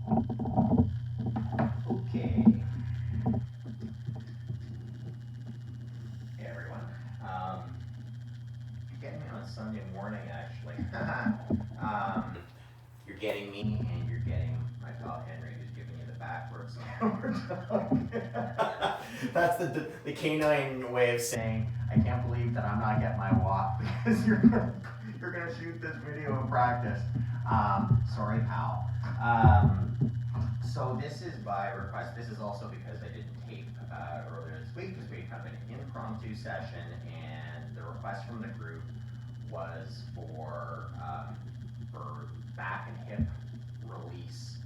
Okay. Hey everyone. You're getting me on a Sunday morning, actually. You're getting me, and you're getting my pal Henry, who's giving you the backwards camera dog. That's the canine way of saying, I can't believe that I'm not getting my walk because you're gonna shoot this video in practice. Sorry, pal. So this is by request. This is also because I didn't tape earlier this week because we had kind of an impromptu session, and the request from the group was for back and hip release,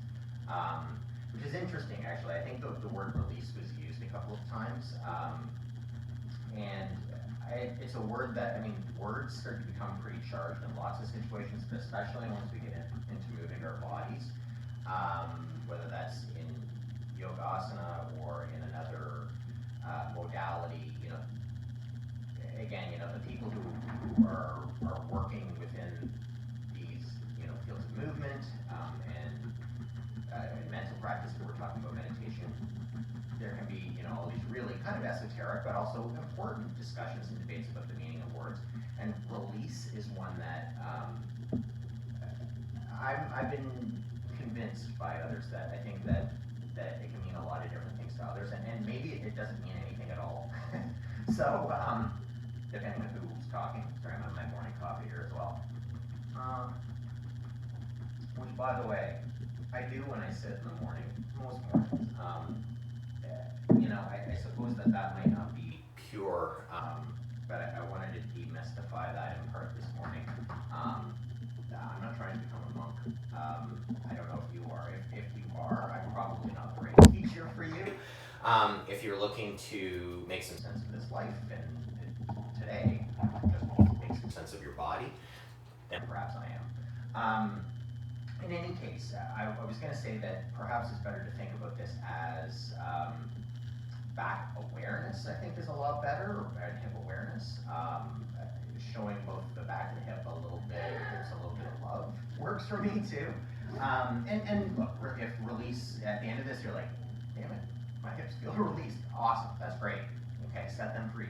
which is interesting actually. I think the word release was used a couple of times, and it's a word that, I mean, words start to become pretty charged in lots of situations, but especially once we get into moving our bodies. Whether that's in yogasana or in another modality, again, the people who are working within these, fields of movement and in mental practice, if we're talking about meditation, there can be, all these really kind of esoteric, but also important discussions and debates about the meaning of words. And release is one that I've been convinced by others that I think that it can mean a lot of different things to others, and maybe it doesn't mean anything at all. So, depending on who's talking. Sorry, I'm on my morning coffee here as well. Which, by the way, I do when I sit in the morning, most mornings. I suppose that might not be pure, but I wanted to demystify that in part this morning. I'm not trying to become a monk. I don't know if you are. If you are, I'm probably not the right teacher for you. If you're looking to make some sense of this life and today, just make some sense of your body, then perhaps I am. In any case, I was going to say that perhaps it's better to think about this as back awareness, I think, is a lot better, or hip awareness. Showing both the back and the hip a little bit, there's a little bit of love, works for me too. And look, if release, at the end of this, you're like, damn it, my hips feel released. Awesome, that's great. Okay, set them free.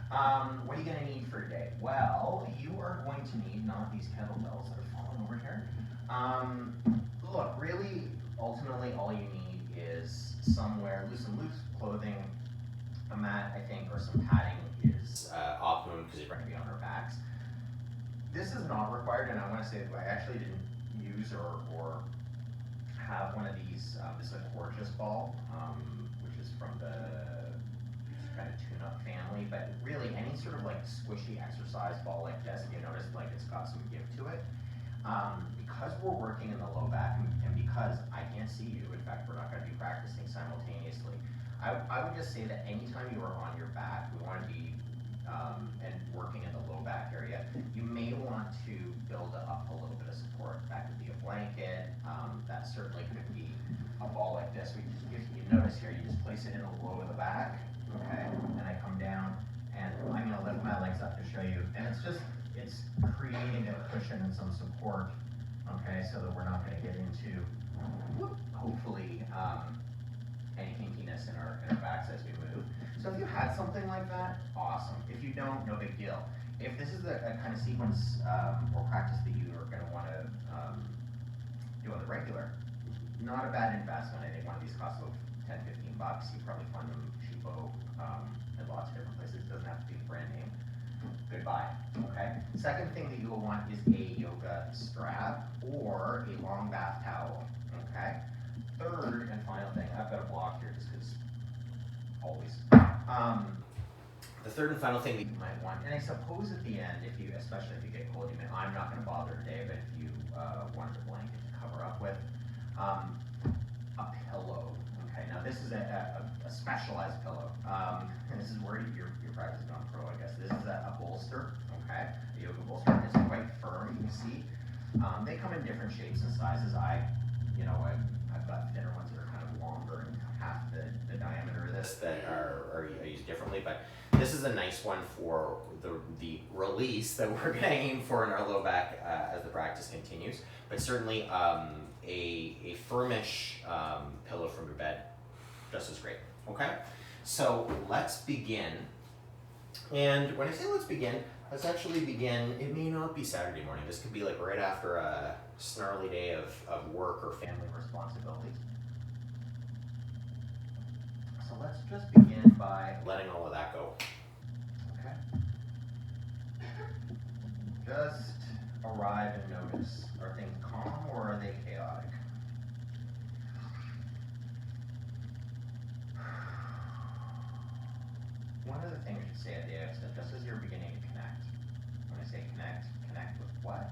What are you going to need for today? Well, you are going to need not these kettlebells that are falling over here. Look, really, ultimately, all you need is somewhere, some loose clothing, a mat, I think, or some padding is optimum because you're going to be on our backs. This is not required, and I want to say that I actually didn't use or have one of these. This is a gorgeous ball, which is from the kind of tune-up family, but really any sort of like squishy exercise ball like this, you notice like it's got some give to it. Because we're working in the low back and because I can't see you, in fact, we're not going to be practicing simultaneously, I would just say that anytime you are on your back, we want to be and working in the low back area, you may want to build up a little bit of support. That could be a blanket, that certainly could be a ball like this. If you notice here, you just place it in the low of the back, okay, and I come down, and I'm going to lift my legs up to show you, and it's creating a cushion and some support, okay, so that we're not going to get into, hopefully, any kinkiness in our backs as we move. So if you had something like that, awesome. If you don't, no big deal. If this is a kind of sequence or practice that you are going to want to do on the regular, not a bad investment. I think one of these costs about $10, $15. You probably find them cheapo in lots of different places. It doesn't have to be a brand name. Goodbye, okay? Second thing that you will want is a yoga strap or a long bath towel, okay? Third and final thing, I've got a block here just because always. The third and final thing that you might want, and I suppose at the end, especially if you get cold, I'm not going to bother today, but if you wanted a blanket to cover up with, a pillow. Okay, now this is a specialized pillow, and this is where your practice is gone pro, I guess. This is a bolster, okay, a yoga bolster. It's quite firm, you can see. They come in different shapes and sizes. I've got thinner ones that are kind of longer and half the diameter of this that are used differently, but this is a nice one for the release that we're going to aim for in our low back as the practice continues. But certainly a firmish pillow from your bed, just as great. Okay, so let's begin. And when I say let's begin, let's actually begin. It may not be Saturday morning. This could be like right after a snarly day of work or family responsibilities. So let's just begin by letting all of that go. Okay? Just arrive and notice. Are things calm or are they chaotic? One of the things you say at the outset, just as you're beginning to connect. When I say connect, connect with what?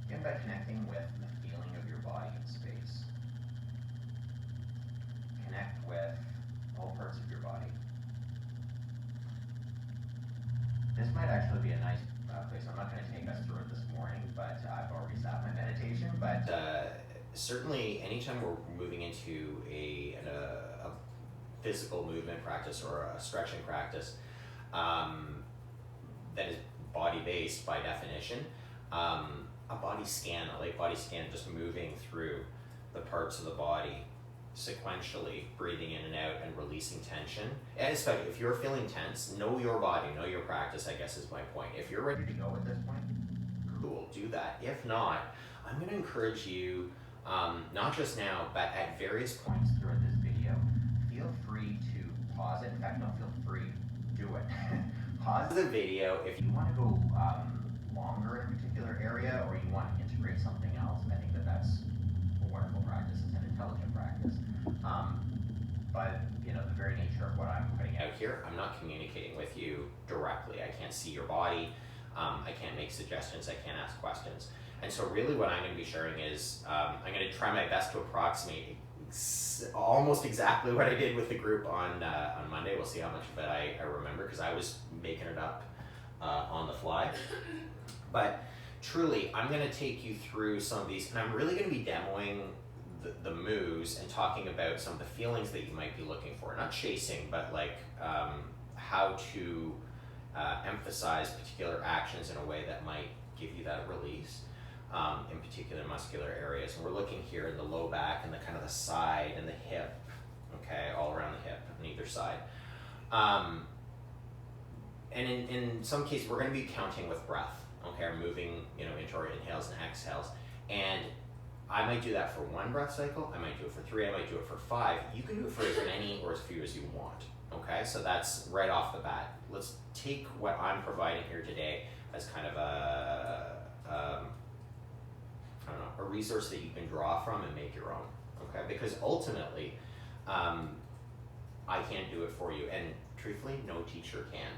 Begin by connecting with the feeling of your body in space. Connect with all parts of your body. This might actually be a nice place. I'm not going to take us through it this morning, but I've already stopped my meditation. But certainly, anytime we're moving into a physical movement practice or a stretching practice that is body-based by definition, a body scan, a light body scan, just moving through the parts of the body sequentially, breathing in and out and releasing tension. And especially if you're feeling tense, know your body, know your practice, I guess is my point. If you're ready to go at this point, cool, do that. If not, I'm going to encourage you, not just now, but at various points throughout this video, feel free to pause it. In fact, don't feel free, do it. Pause the video if you want to go longer in a particular area or you want to integrate something else. I think that that's a wonderful practice. It's an intelligent practice. But you know, the very nature of what I'm putting out here, I'm not communicating with you directly. I can't see your body. I can't make suggestions. I can't ask questions. And so really what I'm going to be sharing is I'm going to try my best to approximate almost exactly what I did with the group on Monday. We'll see how much of it I remember, because I was making it up on the fly. But truly, I'm going to take you through some of these, and I'm really going to be demoing the moves and talking about some of the feelings that you might be looking for. Not chasing, but like how to emphasize particular actions in a way that might give you that release in particular muscular areas. And we're looking here in the low back and the kind of the side and the hip, okay, all around the hip on either side. And in some cases, we're going to be counting with breath, okay, or moving, into our inhales and exhales. And I might do that for one breath cycle, I might do it for 3, I might do it for 5. You can do it for as many or as few as you want, okay? So that's right off the bat. Let's take what I'm providing here today as kind of a resource that you can draw from and make your own, okay? Because ultimately, I can't do it for you, and truthfully, no teacher can.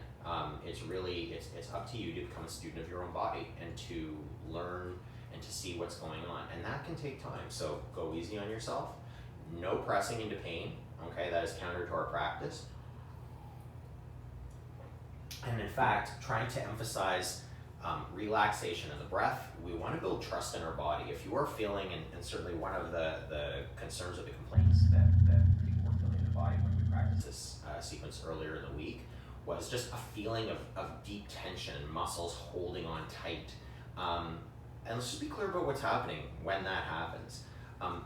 It's up to you to become a student of your own body and to learn and to see what's going on, and that can take time. So go easy on yourself. No pressing into pain, okay? That is counter to our practice. And in fact, trying to emphasize relaxation of the breath. We want to build trust in our body. If you are feeling, and certainly one of the concerns or the complaints that people were feeling in the body when we practiced this sequence earlier in the week was just a feeling of deep tension, muscles holding on tight. And let's just be clear about what's happening when that happens.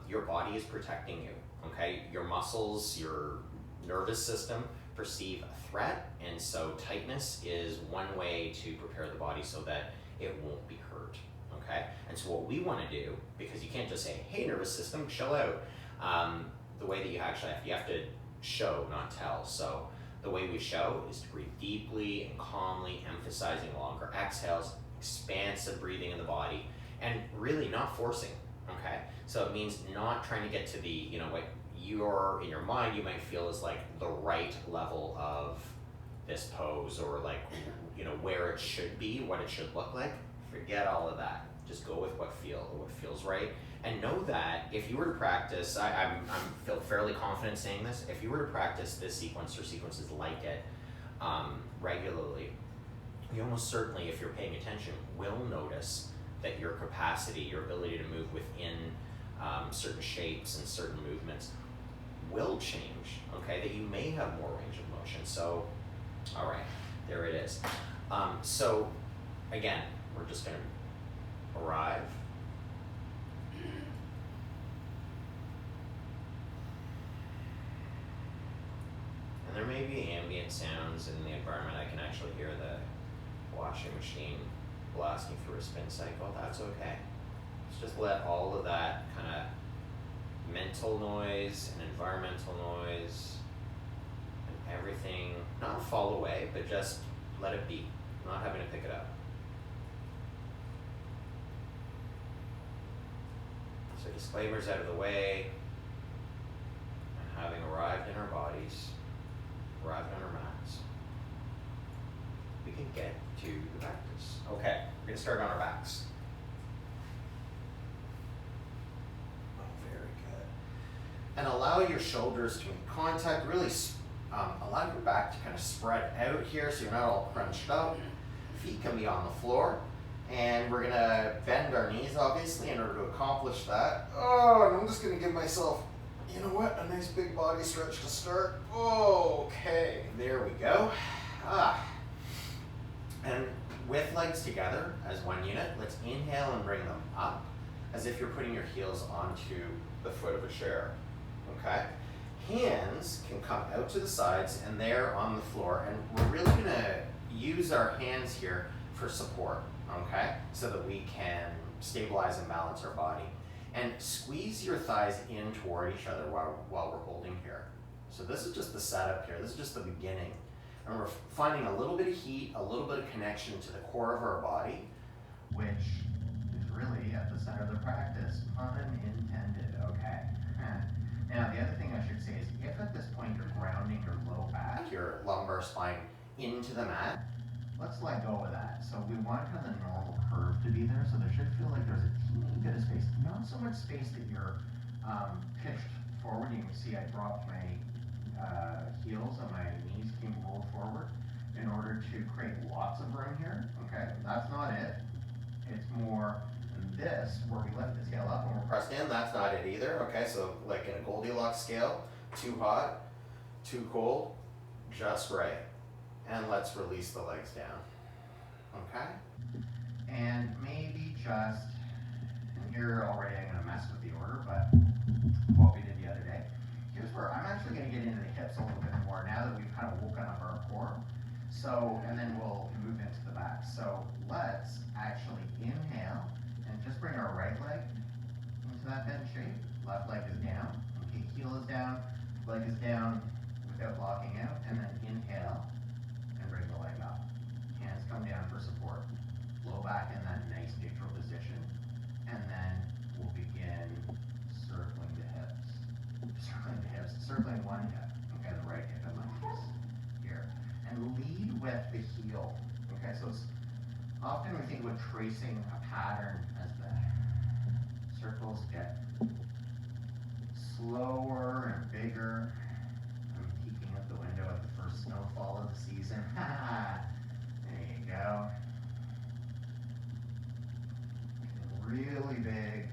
Your body is protecting you, okay? Your muscles, your nervous system perceive a threat, and so tightness is one way to prepare the body so that it won't be hurt, okay? And so what we want to do, because you can't just say, hey, nervous system, chill out. The way that you have to show, not tell. So the way we show is to breathe deeply and calmly, emphasizing longer exhales, expansive breathing in the body, and really not forcing, okay? So it means not trying to get to the, what in your mind you might feel is like the right level of this pose, or like, where it should be, what it should look like. Forget all of that. Just go with what feels right. And know that if you were to practice, I feel fairly confident saying this, if you were to practice this sequence or sequences like it regularly, you almost certainly, if you're paying attention, will notice that your capacity, your ability to move within certain shapes and certain movements will change, okay? That you may have more range of motion. So, all right, there it is. So, again, we're just going to arrive. may be ambient sounds in the environment. I can actually hear the washing machine blasting through a spin cycle. That's okay. Let's just let all of that kind of mental noise and environmental noise and everything not fall away, but just let it be, not having to pick it up. So disclaimers out of the way, and having arrived in our bodies, arrived on our mats, we can get to the practice. Okay, we're going to start on our backs. Oh, very good. And allow your shoulders to make contact, really allow your back to kind of spread out here so you're not all crunched up. Feet can be on the floor. And we're going to bend our knees, obviously, in order to accomplish that. Oh, and I'm just going to give myself, you know what, a nice big body stretch to start. Okay, there we go. And with legs together as one unit, let's inhale and bring them up as if you're putting your heels onto the foot of a chair. Okay? Hands can come out to the sides and they're on the floor. And we're really going to use our hands here for support. Okay, so that we can stabilize and balance our body. And squeeze your thighs in toward each other while we're holding here. So this is just the setup here. This is just the beginning. And we're finding a little bit of heat, a little bit of connection to the core of our body, which is really at the center of the practice, pun intended, okay? Now, the other thing I should say is if at this point you're grounding your low back, your lumbar spine into the mat, let's let go of that. So we want kind of the normal curve to be there, so there should feel like there's a teeny bit of space. Not so much space that you're pitched forward. You can see I dropped my heels and my knees came rolled forward in order to create lots of room here. Okay, that's not it. It's more this, where we lift the tail up and we're pressed in. That's not it either. Okay, so like in a Goldilocks scale, too hot, too cold, just right. And let's release the legs down, okay? And maybe just, and here already I'm gonna mess with the order, but what we did the other day, here's where I'm actually gonna get into the hips a little bit more now that we've kind of woken up our core. So, and then we'll move into the back. So let's actually inhale and just bring our right leg into that bend shape. Left leg is down, okay, heel is down, leg is down without locking out, and then inhale. Bring the leg up. Hands come down for support. Low back in that nice neutral position. And then we'll begin circling the hips. Circling one hip. Okay, the right hip and my knees. Here. And lead with the heel. Okay, so it's often we think about tracing a pattern as the circles get slower and bigger. Peeking out the window at the first snowfall of the season. There you go. Really big.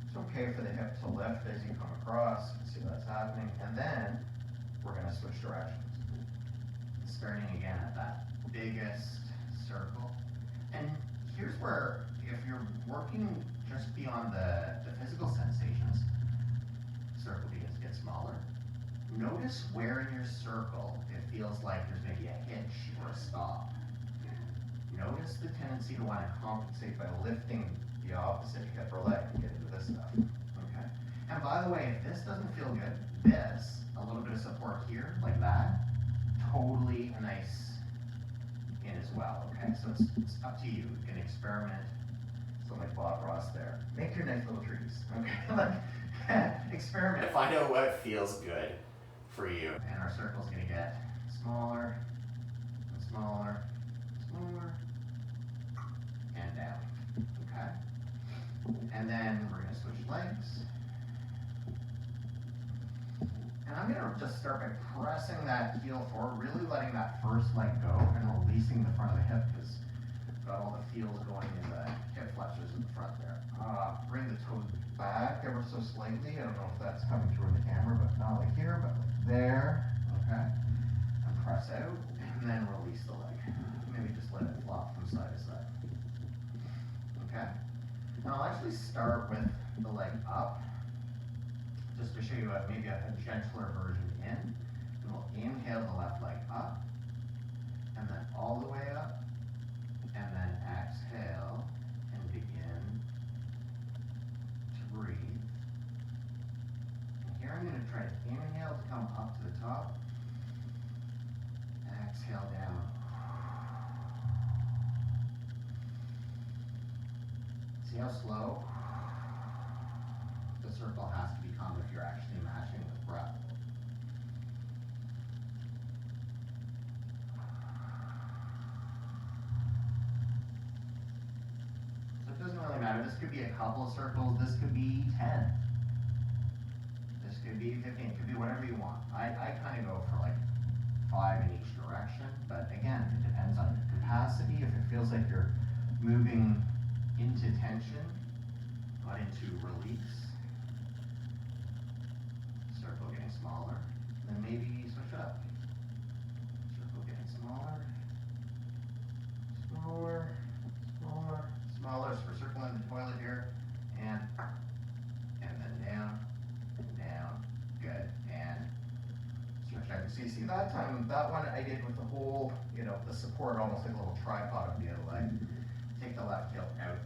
It's okay for the hip to lift as you come across. See what's happening. And then we're going to switch directions. Starting again at that biggest circle. And here's where, if you're working just beyond the physical sensations, circle begins to get smaller. Notice where in your circle it feels like there's maybe a hitch or a stop. Notice the tendency to want to compensate by lifting the opposite hip or leg and get into this stuff. Okay. And by the way, if this doesn't feel good, this, a little bit of support here, like that, totally a nice in as well. Okay, so it's up to you. You can experiment. So like Bob Ross there. Make your nice little trees. Okay, like experiment. Find out what feels good for you. And our circle's gonna get smaller and smaller, smaller, and down. Okay. And then we're gonna switch legs. And I'm gonna just start by pressing that heel forward, really letting that first leg go and releasing the front of the hip because got all the feels going in the hip flexors in the front there. Bring the toes back ever so slightly. I don't know if that's coming through in the camera, but not like here, but like there. Okay. And press out, and then release the leg. Maybe just let it flop from side to side. Okay. And I'll actually start with the leg up. just to show you maybe a gentler version in. And we'll inhale the left leg up, and then all the way up, and then exhale and begin to breathe. And here I'm going to try to inhale to come up to the top, exhale down. See how slow the circle has to become if you're actually matching with breath. So it doesn't really matter. This could be a couple of circles. This could be 10. This could be 15. It could be whatever you want. I kind of go for like 5 in each direction. But again, it depends on your capacity. If it feels like you're moving into tension, not into release. Circle getting smaller. Then maybe switch up. Circle getting smaller. Smaller. Smaller. Smaller. So we're circling the toilet here. And then down. And down. Good. And switch up. So you see that time, that one I did with the whole, the support, almost like a little tripod of the other leg. Take the left heel out,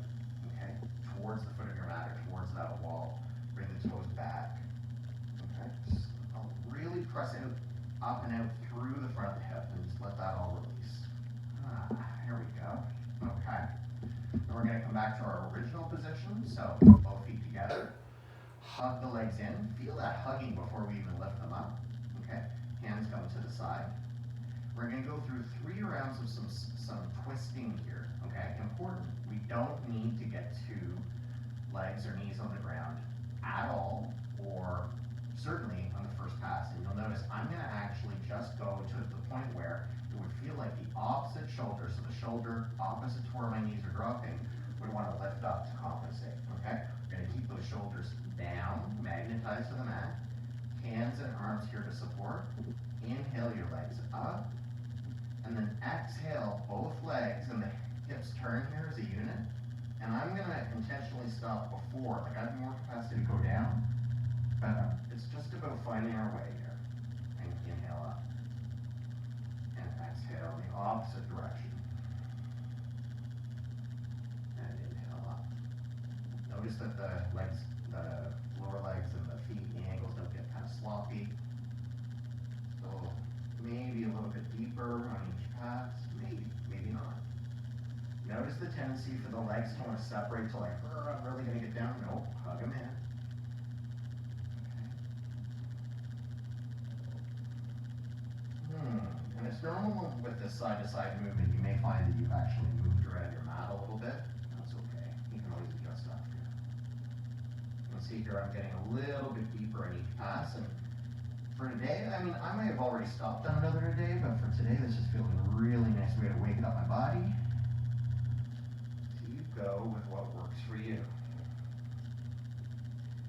okay, towards the foot of your mat or towards that wall. Bring the toes back, okay. Just really press out, up and out through the front of the hip, and just let that all release. Here we go. Okay. Then we're going to come back to our original position. So both feet together. Hug the legs in. Feel that hugging before we even lift them up. Okay. Hands come to the side. We're going to go through 3 rounds of some twisting here. Okay, important. We don't need to get to legs or knees on the ground at all, or certainly on the first pass. And you'll notice I'm going to actually just go to the point where it would feel like the opposite shoulder, so the shoulder opposite to where my knees are dropping, would want to lift up to compensate. Okay, we're going to keep those shoulders down, magnetized to the mat. Hands and arms here to support. Inhale your legs up, and then exhale both legs and the hips turn here as a unit. And I'm going to intentionally stop before, like I have more capacity to go down, but it's just about finding our way here. And inhale up. And exhale the opposite direction. And inhale up. Notice that the legs, the lower legs and the feet, the ankles don't get kind of sloppy. So maybe a little bit deeper on each pass. Maybe, maybe not. Notice the tendency for the legs to want to separate to like, I'm really going to get down. No, hug them in. And it's normal with this side-to-side movement. You may find that you've actually moved around your mat a little bit. That's okay. You can always adjust after. You'll see here I'm getting a little bit deeper in each pass. And for today, I mean, I may have already stopped on another day, but for today, this is feeling a really nice way to wake up my body. So you go with what works for you.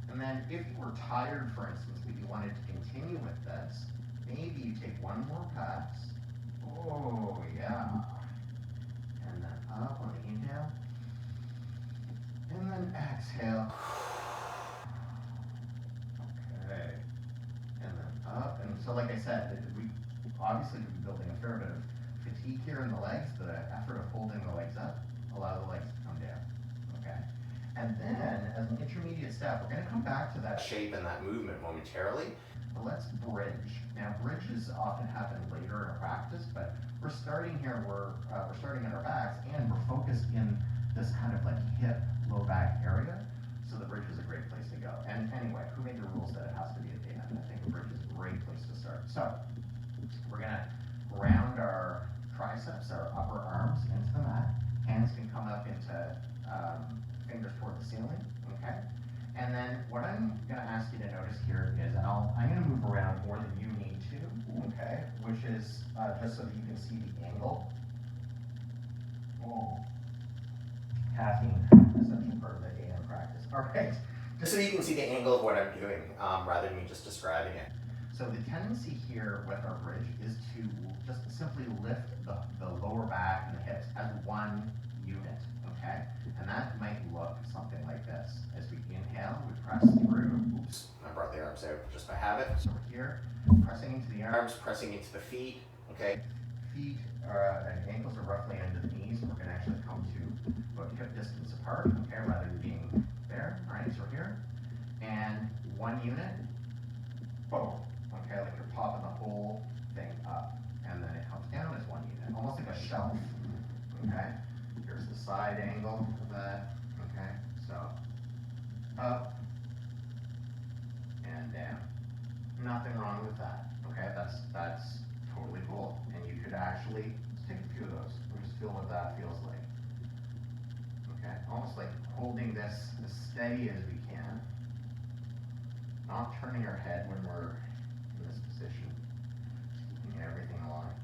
And then if you were tired, for instance, but you wanted to continue with this, maybe you take one more pass. Oh, yeah. And then up on the inhale. And then exhale. Okay. And then up. And so like I said, we obviously could be building a fair bit of fatigue here in the legs. The effort of holding the legs up, allow the legs to come down. Okay. And then, as an intermediate step, we're going to come back to that shape and that movement momentarily. But let's bridge. Now, bridges often happen later in a practice, but we're starting here. We're starting at our backs, and we're focused in this kind of like hip, low back area. So the bridge is a great place to go. And anyway, who made the rules that it has to be at the end? I think the bridge is a great place to start. So we're going to ground our triceps, our upper arms into the mat. Hands can come up into fingers toward the ceiling, okay? And then what I'm going to ask you to notice here is, and I'm going to move around more than you need to, okay? Which is just so that you can see the angle. Oh, caffeine, essential part of the AM practice. All right, just so you can see the angle of what I'm doing, rather than me just describing it. So the tendency here with our bridge is to just simply lift the lower back and the hips as one unit, okay? And that might look something like this. As we inhale, we press through. Oops, I brought the arms here, pressing into the arms, pressing into the feet, okay? Feet and ankles are roughly under the knees. We're gonna actually come to about hip distance apart, okay, rather than being there. All right, so here, and one unit, boom, okay, like you're popping the whole thing up, and then it comes down as one unit, almost like a shelf, okay? Here's the side angle of that, okay? So, up and down. Nothing wrong with that, okay? That's totally cool. And you could actually, let's take a few of those and just feel what that feels like. Okay, almost like holding this as steady as we can. Not turning our head when we're in this position. Keeping everything aligned.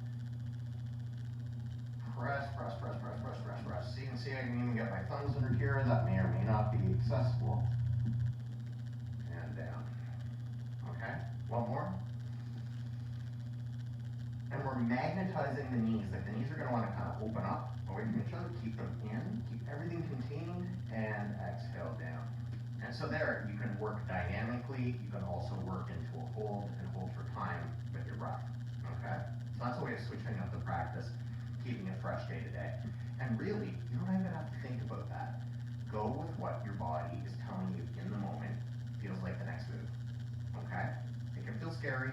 Press, press, press, press, press, press, press. So you can see I can even get my thumbs under here. That may or may not be accessible. And down. Okay, one more. And we're magnetizing the knees. Like the knees are going to want to kind of open up away from each other. Keep them in. Keep everything contained. And exhale down. And so there, you can work dynamically. You can also work into a hold and hold for time with your breath. Okay? So that's a way of switching up the practice, keeping it fresh day to day. And really, you don't even have to think about that. Go with what your body is telling you in the moment feels like the next move. Okay? It can feel scary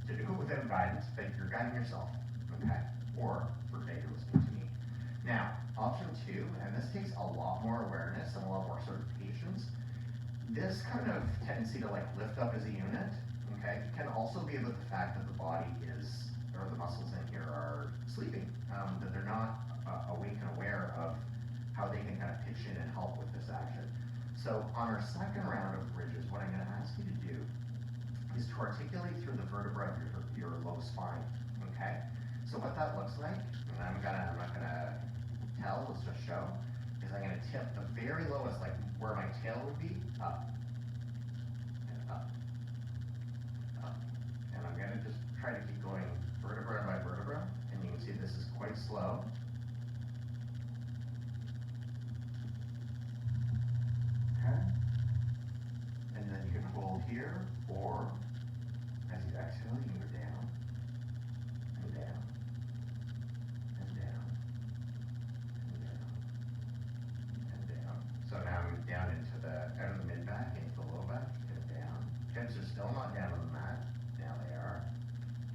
to do it without guidance, but you're guiding yourself, okay? Or for today, you're listening to me. Now, option two, and this takes a lot more awareness and a lot more sort of patience. This kind of tendency to like lift up as a unit, okay, can also be about the fact that the body is, or the muscles in here are sleeping, that they're not awake and aware of how they can kind of pitch in and help with this action. So on our second round of bridges, what I'm going to ask you to do is to articulate through the vertebra of your low spine, okay? So what that looks like, and I'm not gonna tell, let's just show, is I'm gonna tip the very lowest, like where my tail would be, up, and up, up. And I'm gonna just try to keep going vertebra by vertebra, and you can see this is quite slow. Okay? And then you can hold here, or as you exhale, you can go down, and down, and down, and down, and down. So now I'm down into out of the mid-back, into the low back, and down. Hips are still not down on the mat. Now they are.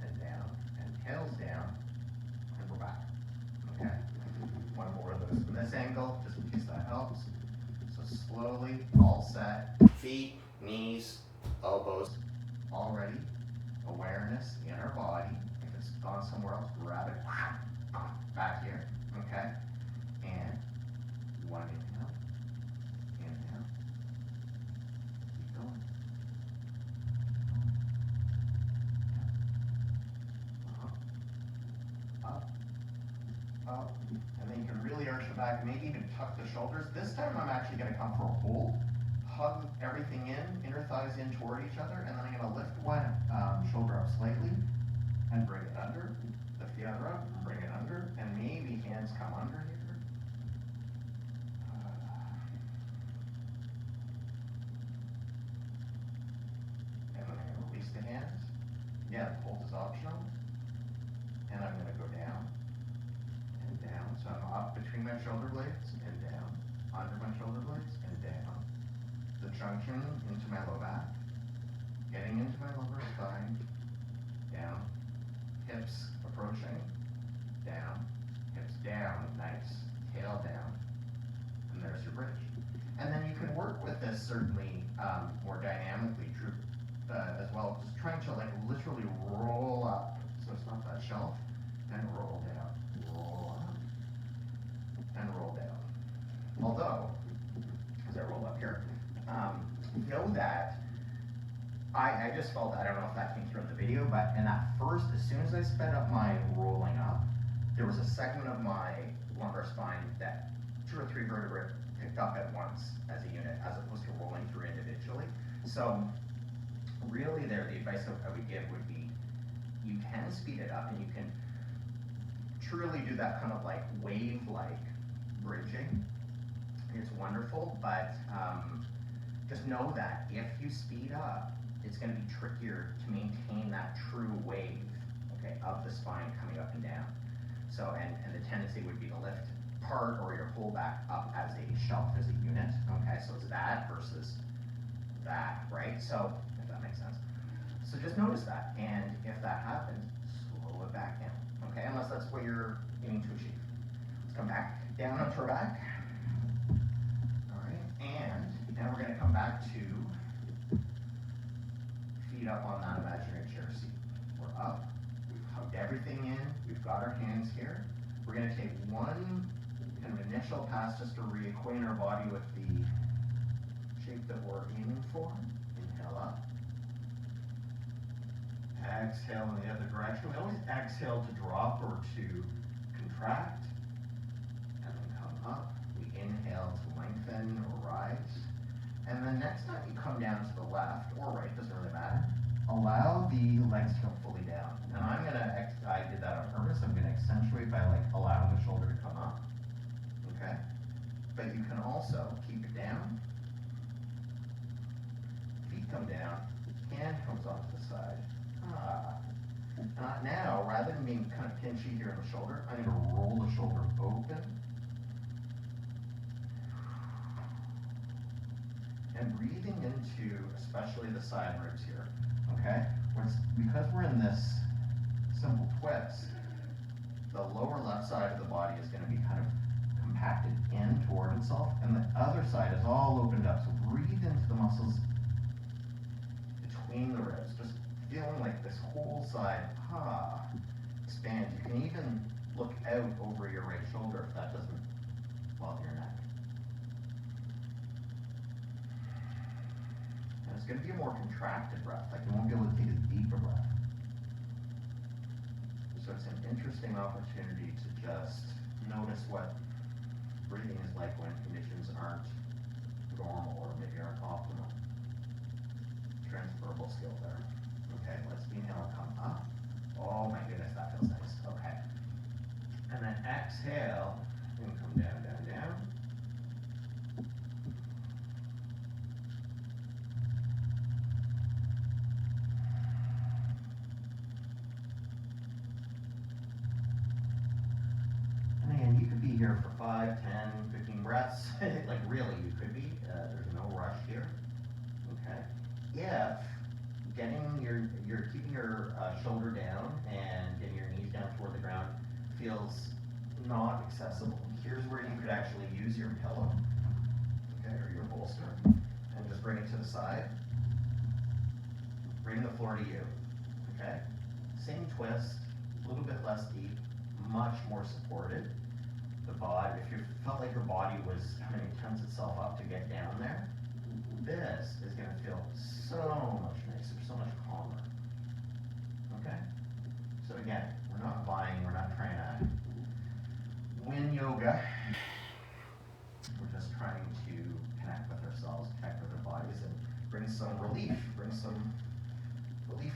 And down, and tails down, and we're back. Okay? One more of those from this angle, just in case that helps. So slowly, all set. Feet, knees, elbows, all ready. Awareness in our body. If it's gone somewhere else, grab it. Back here. Okay? And one inhale. Inhale. Keep going. Up. Up. And then you can really arch the back, maybe even tuck the shoulders. This time I'm actually going to come for a hold. Hug everything in, inner thighs in toward each other, and then I'm going to lift one shoulder up slightly and bring it under. Lift the other up and bring it under, and maybe hands come under here. And then I'm going to release the hands. Again, hold is optional. And I'm going to go down and down. So I'm up between my shoulder blades and down, under my shoulder blades and down. The junction into my low back, getting into my lower spine, down, hips approaching, down, hips down, nice, tail down, and there's your bridge. And then you can work with this certainly more dynamically as well, just trying to like literally roll up, so it's not that shelf, and roll down, roll up, and roll down. Although, as I roll up here, know that I just felt, I don't know if that came through in the video, but in that first, as soon as I sped up my rolling up, there was a segment of my lumbar spine that 2 or 3 vertebrae picked up at once as a unit, as opposed to rolling through individually. So really there, the advice I would give would be, you can speed it up and you can truly do that kind of like wave-like bridging. It's wonderful, but just know that if you speed up, it's going to be trickier to maintain that true wave, okay, of the spine coming up and down. So, and the tendency would be to lift part or your pullback up as a shelf, as a unit, okay? So it's that versus that, right? So, if that makes sense. So just notice that, and if that happens, slow it back down, okay? Unless that's what you're aiming to achieve. Let's come back, down onto our back. All right, and now we're gonna come back to feet up on that imaginary chair seat. We're up, we've hugged everything in, we've got our hands here. We're gonna take one kind of initial pass just to reacquaint our body with the shape that we're aiming for. Inhale up. Exhale in the other direction. We always exhale to drop or to contract. And then come up. We inhale to lengthen or rise. And then next time you come down to the left or right, doesn't really matter. Allow the legs to come fully down. And I'm gonna, I did that on purpose. I'm gonna accentuate by like allowing the shoulder to come up. Okay? But you can also keep it down. Feet come down. Hand comes onto the side. Now, rather than being kind of pinchy here in the shoulder, I'm going to roll the shoulder open. And breathing into, especially the side ribs here, okay? Because we're in this simple twist, the lower left side of the body is going to be kind of compacted in toward itself, and the other side is all opened up. So breathe into the muscles between the ribs, just feeling like this whole side expands. You can even look out over your right shoulder if that doesn't bother your neck. And it's going to be a more contracted breath, like you won't be able to take a deeper breath. So it's an interesting opportunity to just notice what breathing is like when conditions aren't normal or maybe aren't optimal. Transferable skill there. Okay, let's inhale and come up. Oh my goodness, that feels nice. Okay. And then exhale and come down, down, down. And again, you could be here for 5, 10, 15 breaths. Like really, you could be. There's no rush here. Okay. If you're keeping your shoulder down and getting your knees down toward the ground feels not accessible, here's where you could actually use your pillow, okay, or your bolster, and just bring it to the side. Bring the floor to you, okay? Same twist, a little bit less deep, much more supported. The body, if you felt like your body was having to tense itself up to get down there, this is going to feel so much nicer, so much calmer. Okay? So again, we're not vying, we're not trying to win yoga. We're just trying to connect with ourselves, connect with our bodies, and bring some relief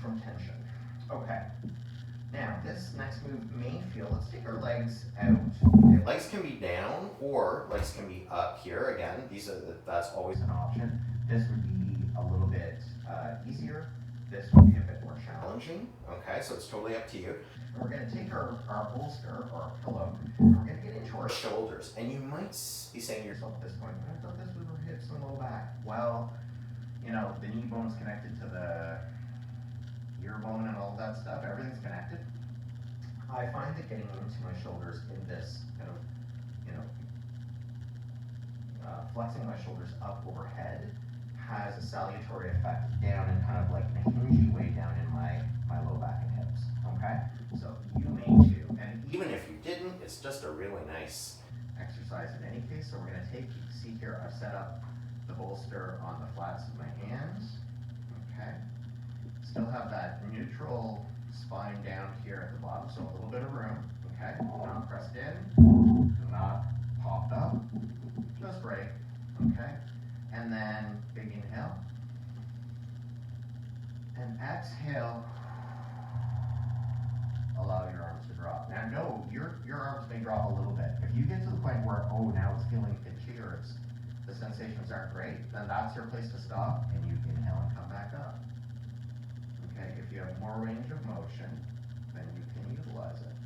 from tension. Okay. Now, this next move may feel, let's take our legs out. Okay, legs can be down or legs can be up here. Again, that's always an option. This would be a little bit easier. This would be a bit more challenging. Okay, so it's totally up to you. And we're going to take our bolster or our pillow, and we're going to get into our shoulders. And you might be saying to yourself at this point, but I thought this was our hips and low back. Well, you know, the knee bone's connected to the ear bone and all that stuff. Everything's connected. I find that getting into my shoulders in this kind of, you know, flexing my shoulders up overhead has a salutary effect down and kind of like in a hingy way down in my low back and hips, okay? So you may too, and even if you didn't, it's just a really nice exercise in any case. So we're gonna take, you can see here, I've set up the bolster on the flats of my hands, okay? Still have that neutral spine down here at the bottom, so a little bit of room, okay? Not pressed in, not popped up, just right, okay? And then big inhale, and exhale, allow your arms to drop. Now no, your arms may drop a little bit. If you get to the point where, oh, now it's feeling itchy or the sensations aren't great, then that's your place to stop, and you inhale and come back up. Okay, if you have more range of motion, then you can utilize it.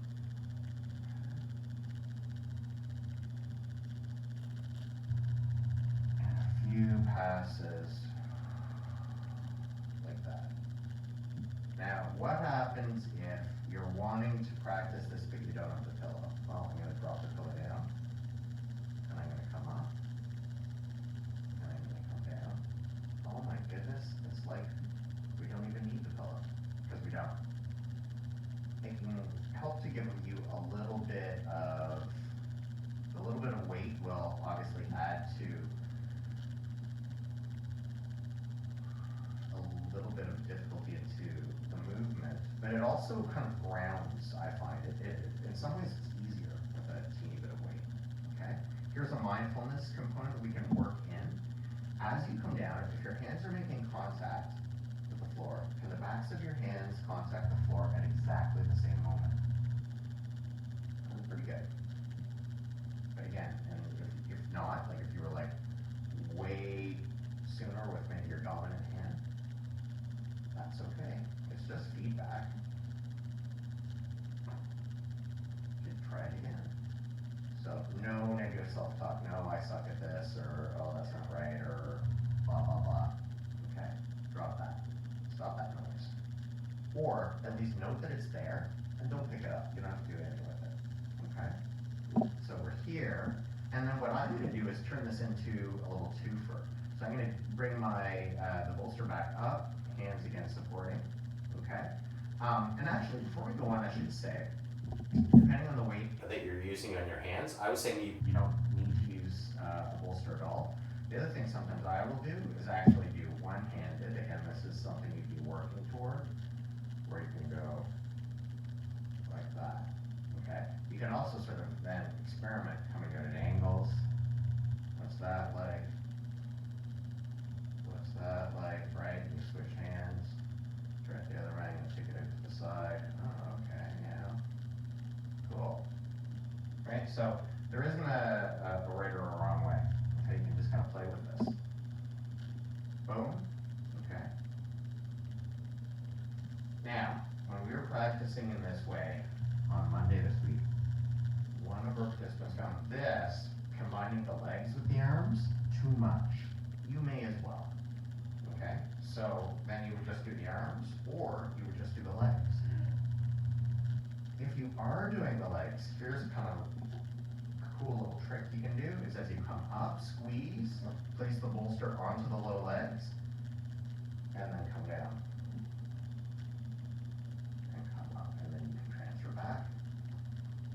And a few passes like that. Now, what happens if you're wanting to practice this but you don't have the pillow? Well, I'm going to drop the pillow down, and I'm going to come up, and I'm going to come down. Oh my goodness, it's like we don't even need the pillow, because we don't. It can help to give you a little bit of weight will obviously add to a little bit of difficulty into the movement, but it also kind of grounds, I find it. In some ways it's easier with a teeny bit of weight, okay? Here's a mindfulness component that we can work in. As you come down, if your hands are making contact with the floor, can the backs of your hands contact the floor at exactly the same moment? That's pretty good. But again, and if not, like if you were like way sooner with maybe your dominant hand, that's okay. It's just feedback. You try it again. So no negative self-talk. No, I suck at this, or oh, that's not right, or blah, blah, blah. Okay, drop that. Stop that noise. Or at least note that it's there and don't pick it up. You don't have to do anything with it. Okay? So we're here, and then what I'm going to do is turn this into a little twofer. So I'm going to bring my the bolster back up, hands again supporting. Okay? And actually, before we go on, I should say, depending on the weight that you're using on your hands, I would say you don't need to use a bolster at all. The other thing sometimes I will do is actually do one-handed. Again, this is something you'd be working toward, where you can go like that. Okay? You can also sort of then experiment coming out at angles. What's that like? What's that like, right? You switch hands. Try it the other way, and take it out to the side. Oh, okay, yeah. Cool. Right, so there isn't a right or a wrong way. Okay, you can just kind of play with this. Boom. Okay. Now, when we were practicing in this way on Monday this week, one of our participants found this, combining the legs with the arms, too much. You may as well. Okay? So then you would just do the arms, or you would just do the legs. If you are doing the legs, here's a kind of cool little trick you can do, is as you come up, squeeze, place the bolster onto the low legs, and then come down. And come up, and then you can transfer back.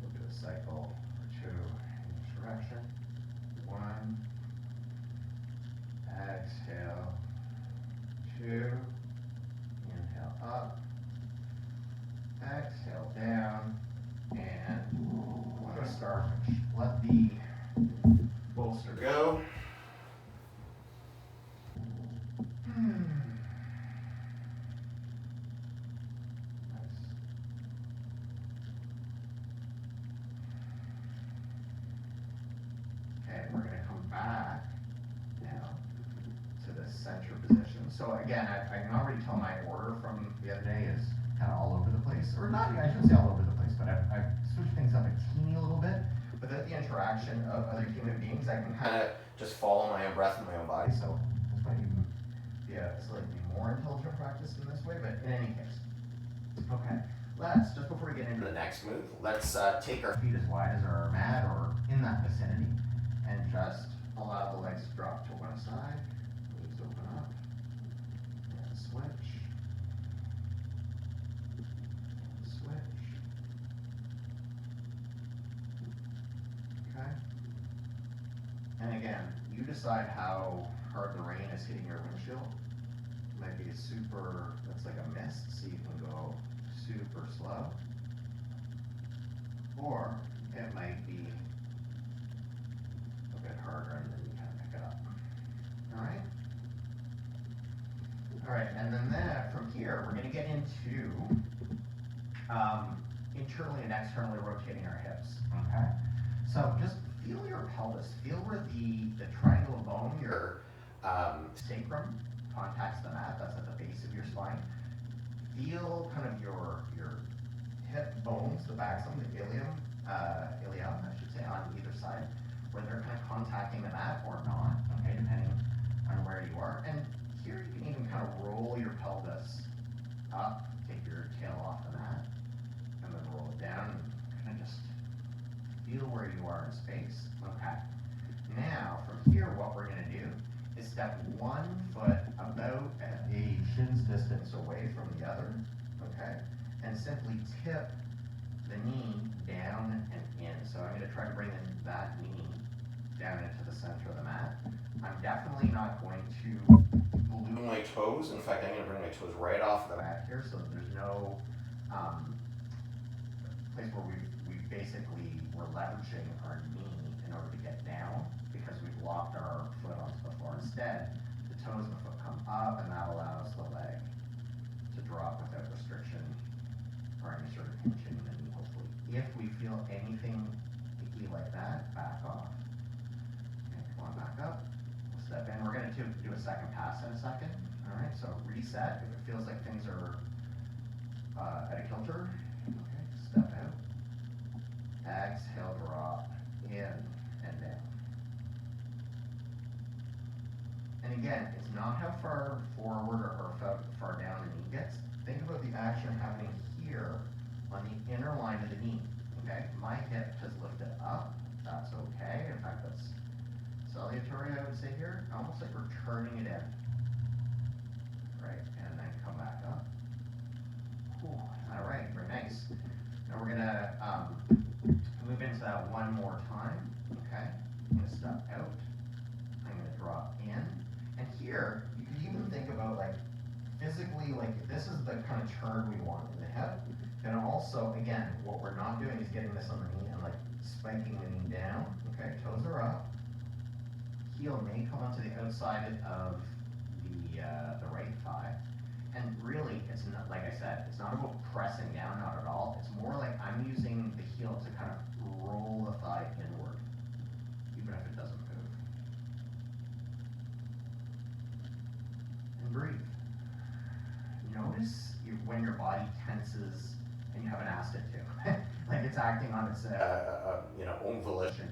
We'll do a cycle or two in each direction. One, exhale, two, inhale up, exhale down, and we'll go starfish. Let the bolster go. Nice. Okay, we're going to come back now to the center position. So again, I can already tell my order from the other day is kind of all over the place, or not, I shouldn't say all over the place, but I've switched things up a teeny little bit. Without the interaction of other human beings, I can kind of just follow my own breath and my own body. So this might even be a slightly more intelligent practice in this way, but in any case. Okay, let's, just before we get into the next move, let's take our feet as wide as our mat or in that vicinity, and just allow the legs to drop to one side. Legs open up, and switch. Switch. Okay. And again, you decide how hard the rain is hitting your windshield. It might be a super, that's like a mist, so you can go super slow. Or it might be a bit harder, and then you kind of pick it up. Alright? Alright, and then from here, we're going to get into internally and externally rotating our hips. Okay? So just feel your pelvis, feel where the triangle bone, your sacrum, contacts the mat. That's at the base of your spine. feel kind of your hip bones, the backs of the ilium, I should say, on either side, where they're kind of contacting the mat or not, okay, depending on where you are. And here you can even kind of roll your pelvis up, take your tail off the mat, and then roll it down, and kind of just feel where you are in space. Okay. Now, from here, what we're gonna do is step one foot about at a shin's distance away from the other, okay? And simply tip the knee down and in. So I'm gonna try to bring that knee down into the center of the mat. I'm definitely not going to glue my toes. In fact, I'm gonna bring my toes right off the mat here, so there's no place where we basically were leveraging our knee in order to get down because we've locked our foot onto the floor. Instead, the toes of the foot come up, and that allows the leg to drop without restriction or any sort of tension in the knee, hopefully. If we feel anything icky like that, back off. Okay, come on, back up. We'll step in. We're going to do a second pass in a second. All right, so reset. If it feels like things are at a kilter, okay, step out. Exhale, drop in and down. And again, it's not how far forward or how far down the knee gets. Think about the action happening here on the inner line of the knee. Okay, my hip has lifted up. That's okay. In fact, that's salutary, I would say here. Almost like we're turning it in. Right, and then come back up. All right, very nice. Now we're gonna move into that one more time. Okay, I'm gonna step out. I'm gonna drop in, and here you can even think about like physically, like this is the kind of turn we want in the hip. And also, again, what we're not doing is getting this on the knee and like spiking the knee down. Okay, toes are up. Heel may come onto the outside of the right thigh. And really, it's not, like I said, it's not about pressing down, not at all. It's more like I'm using the heel to kind of roll the thigh inward, even if it doesn't move. And breathe. Notice when your body tenses and you haven't asked it to. Like it's acting on its own volition.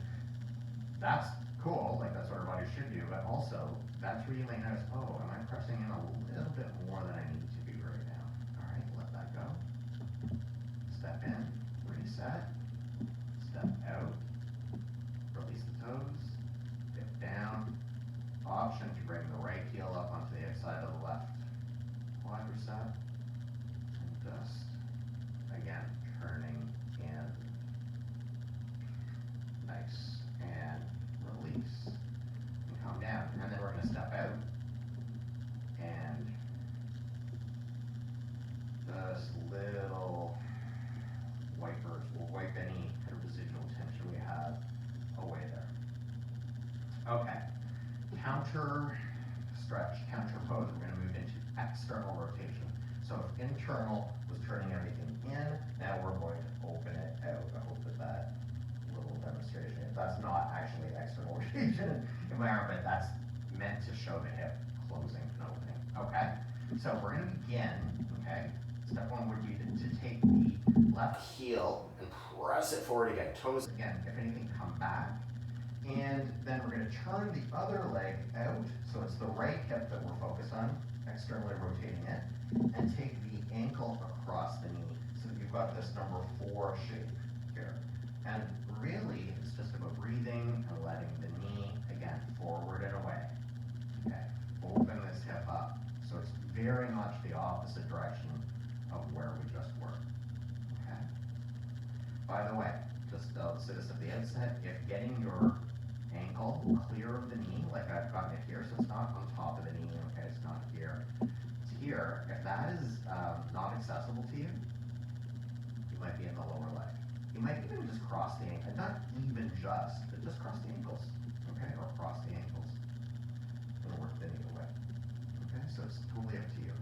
That's cool, like that's what our body should do, but also that's where you might notice, oh, am I pressing in a little bit more than I need to be right now? All right, let that go. Step in, reset, step out, release the toes, dip down. Option to bring the right heel up onto the outside of the left quadricep, and just, again, turning in. Nice, and release, and come down, and then we're going to step out, and just little wipers will wipe any kind of residual tension we have away there. Okay, counter stretch, counter pose, we're going to move into external rotation. So if internal was turning everything in, now we're going to open it out. I hope that little demonstration, if that's not actually external rotation in my arm, but that's meant to show the hip closing and opening. Okay, so we're going to begin. Okay, step one would be to take the left heel and press it forward again. Toes again, if anything, come back. And then we're going to turn the other leg out, so it's the right hip that we're focused on, externally rotating it, and take the ankle across the knee, so that you've got this number 4 shape here. And really, it's just about breathing and letting the knee, again, forward and away. Okay, open this hip up. So it's very much the opposite direction of where we just were. Okay. By the way, just I'll say this at the outset, if getting your ankle clear of the knee, like I've gotten it here, so it's not on top of the knee, okay, it's not here, it's here. If that is not accessible to you, you might be in the lower leg. You might even just cross the ankle, not even just, but just cross the ankles, okay, or cross the ankles, and work the knee away, okay, so it's totally up to you.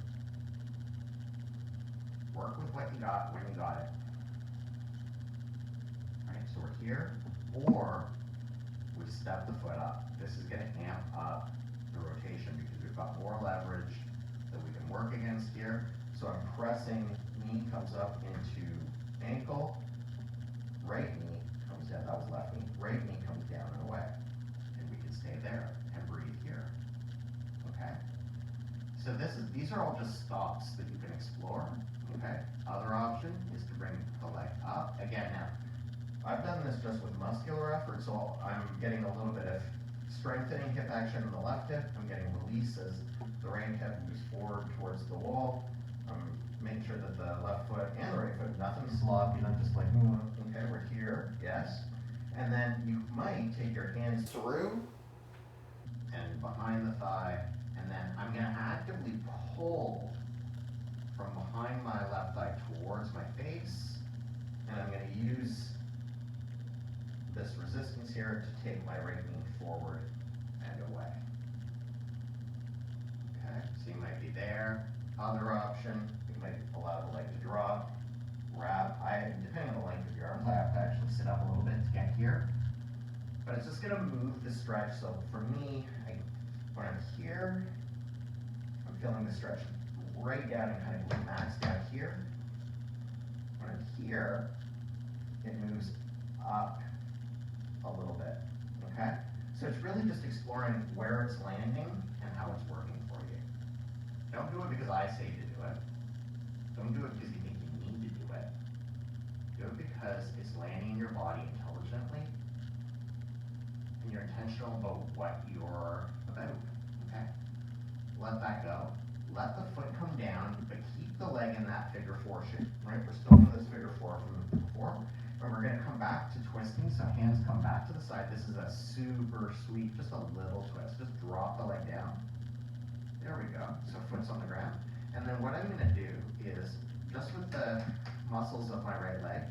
Work with what you got when you got it. All right, so we're here, or we step the foot up. This is going to amp up the rotation because we've got more leverage that we can work against here. So I'm pressing, knee comes up into ankle, right knee comes down, that was left knee, right knee comes down and away. And we can stay there and breathe here, okay? So these are all just stops that you can explore, okay? Other option is to bring the leg up. Again, now, I've done this just with muscular effort, so I'm getting a little bit of strengthening hip action in the left hip. I'm getting release as the right hip moves forward towards the wall. I'm making sure that the left foot and the right foot, nothing sloppy, not just like, okay, we're here, yes. And then you might take your hands through and behind the thigh, and then I'm gonna actively pull from behind my left thigh towards my face, and I'm gonna use this resistance here to take my right knee forward and away. Okay, so you might be there. Other option, you might allow the leg to drop, grab. Depending on the length of your arms, I have to actually sit up a little bit to get here. But it's just gonna move the stretch. So for me, when I'm here, I'm feeling the stretch right down and kind of max down here. When I'm here, it moves up a little bit, okay? So it's really just exploring where it's landing and how it's working for you. Don't do it because I say to do it. Don't do it because you think you need to do it. Do it because it's landing in your body intelligently and you're intentional about what you're about, okay? Let that go. Let the foot come down, but keep the leg in that figure four shape, right? We're still in this figure four from before. And we're gonna come back to twisting, so hands come back to the side. This is a super sweet, just a little twist. Just drop the leg down. There we go. So foot's on the ground. And then what I'm gonna do is, just with the muscles of my right leg,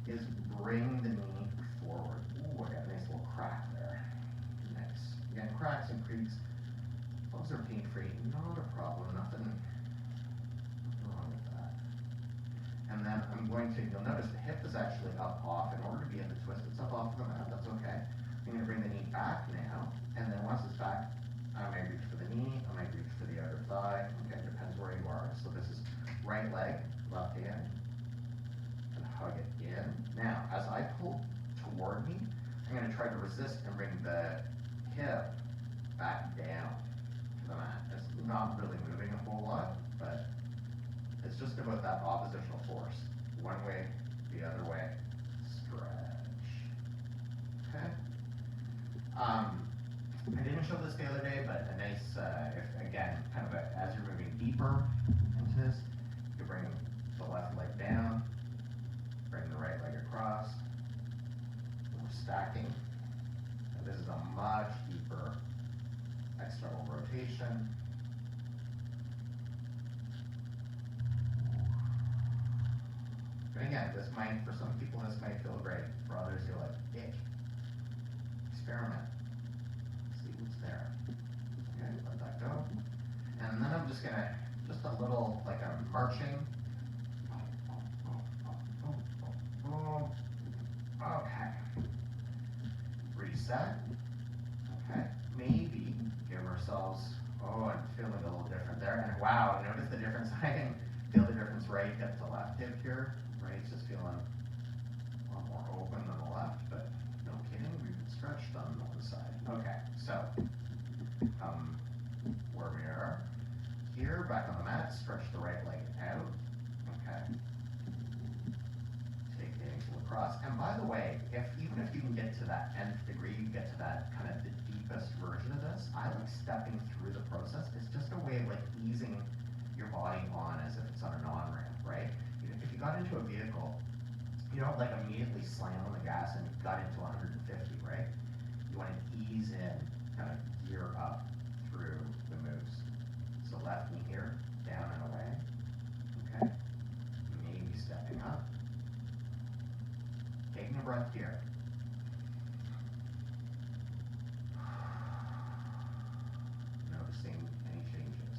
is bring the knee forward. Ooh, I got a nice little crack there. Nice. Again, cracks and creaks, those are pain-free, not a problem, nothing wrong with that. And then I'm going to, you'll notice the hip is actually up off. In order to be in the twist, it's up off the mat, that's okay. I'm gonna bring the knee back now, and then once it's back, I might reach for the knee, I might reach for the other thigh, okay, depends where you are. So this is right leg, left hand, and hug it in. Now, as I pull toward me, I'm gonna try to resist and bring the hip back down to the mat. It's not really moving a whole lot, but it's just about that oppositional force. One way, the other way, stretch. Okay? I didn't show this the other day, but a nice, again, kind of as you're moving deeper into this, you bring the left leg down, bring the right leg across. We're stacking. And this is a much deeper external rotation. But again, for some people, this might feel great. For others, you're like, ick. Experiment. See what's there. Okay, let that go. And then I'm just gonna, just a little, like I'm marching. Okay. Reset. Okay. Maybe give ourselves, I'm feeling a little different there. And wow, notice the difference. I can feel the difference right hip to left hip here. Right's just feeling a lot more open than the left, but no kidding, we've stretched on one side. Okay, so where we are here, back on the mat, stretch the right leg out. Okay. Take the ankle across. And by the way, even if you can get to that nth degree, you get to that kind of the deepest version of this, I like stepping through the process. It's just a way of like easing your body on as if it's on an on-ramp, right? If you got into a vehicle, you don't like immediately slam on the gas and got into 150, right? You want to ease in, kind of gear up through the moves. So left knee here, down and away, okay? Maybe stepping up. Taking a breath here. Noticing any changes.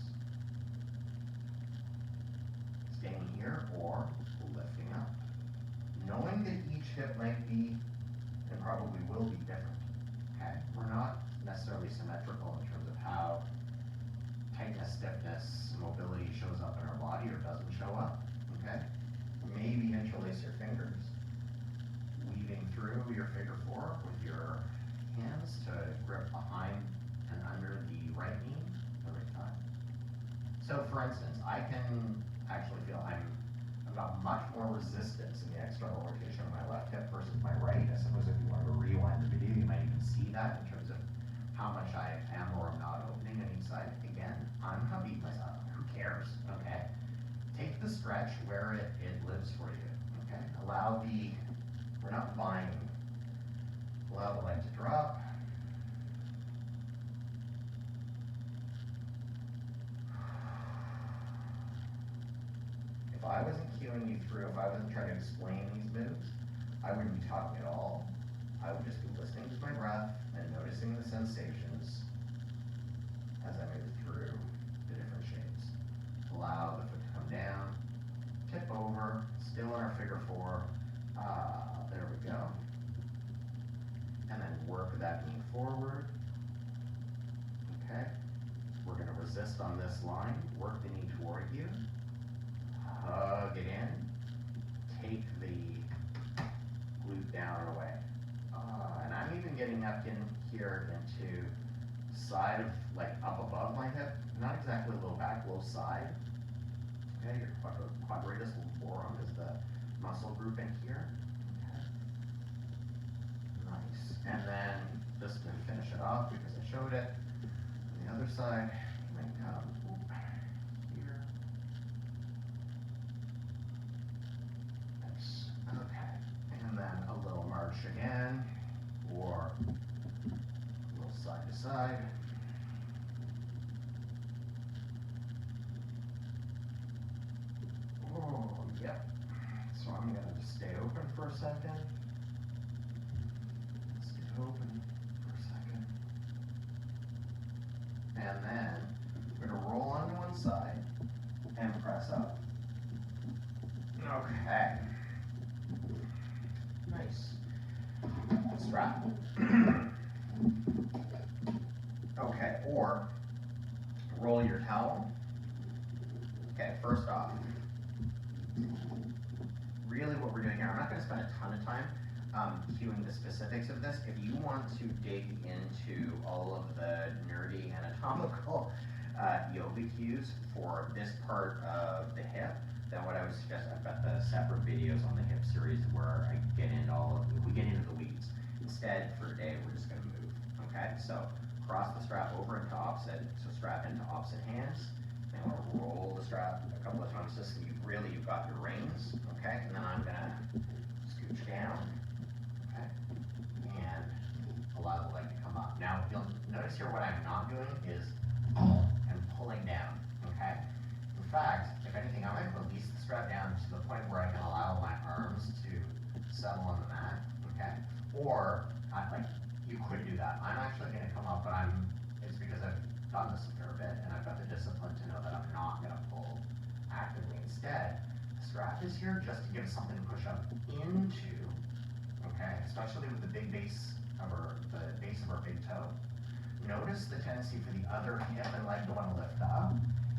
Staying here or lifting up. Knowing that each hip might be, and probably will be different, okay? We're not necessarily symmetrical in terms of how tightness, stiffness, mobility shows up in our body or doesn't show up, okay? Maybe interlace your fingers, weaving through your figure four with your hands to grip behind and under the right knee, the right thigh. So for instance, I can actually feel I've got much more resistance in the external rotation of my left hip versus my right. I suppose if you want to rewind the video, you might even see that in terms of how much I am or am not opening on each side. Again, I'm not beating myself. Who cares? Okay. Take the stretch where it lives for you. Okay. We're not vying. Allow the leg to drop. If I wasn't cueing you through, if I wasn't trying to explain these moves, I wouldn't be talking at all. I would just be listening to my breath and noticing the sensations as I move through the different shapes. Allow the foot to come down, tip over, still in our figure four. There we go. And then work that knee forward. Okay. We're going to resist on this line. Work the knee toward you. Hug it in. Take the glute down and away. And I'm even getting up in here into side of, like up above my hip. Not exactly low back, low side. Okay, your quadratus forearm is the muscle group in here. Okay. Nice. And then just to finish it off, because I showed it, on the other side, you might come here. Nice. Okay. And then a little march again, or a little side to side. Oh, yep. So I'm going to just stay open for a second. Stay open for a second. And then we're going to roll onto one side and press up. Okay. Nice. Strap. Okay, or roll your towel. Okay, first off, really what we're doing here, I'm not going to spend a ton of time cueing the specifics of this. If you want to dig into all of the nerdy anatomical yoga cues for this part of the hip, then what I would suggest, I've got the separate videos on the hip series where I get into we get into the weeds. Instead, for today, we're just going to move. Okay, so cross the strap over into opposite, so strap into opposite hands. And we'll roll the strap a couple of times just so you've got your reins. Okay, and then I'm going to scooch down. Okay, and allow the leg to come up. Now, you'll notice here what I'm not doing is pull and pulling down. Okay, in fact, if anything, I might release the strap down to the point where I can allow my arms to settle on the mat. Okay, or you could do that. I'm actually going to come up, but it's because I've done this a fair bit and I've got the discipline to know that I'm not going to pull actively. Instead, the strap is here just to give us something to push up into. Okay, especially with the base of our big toe. Notice the tendency for the other hip and leg to want to lift up.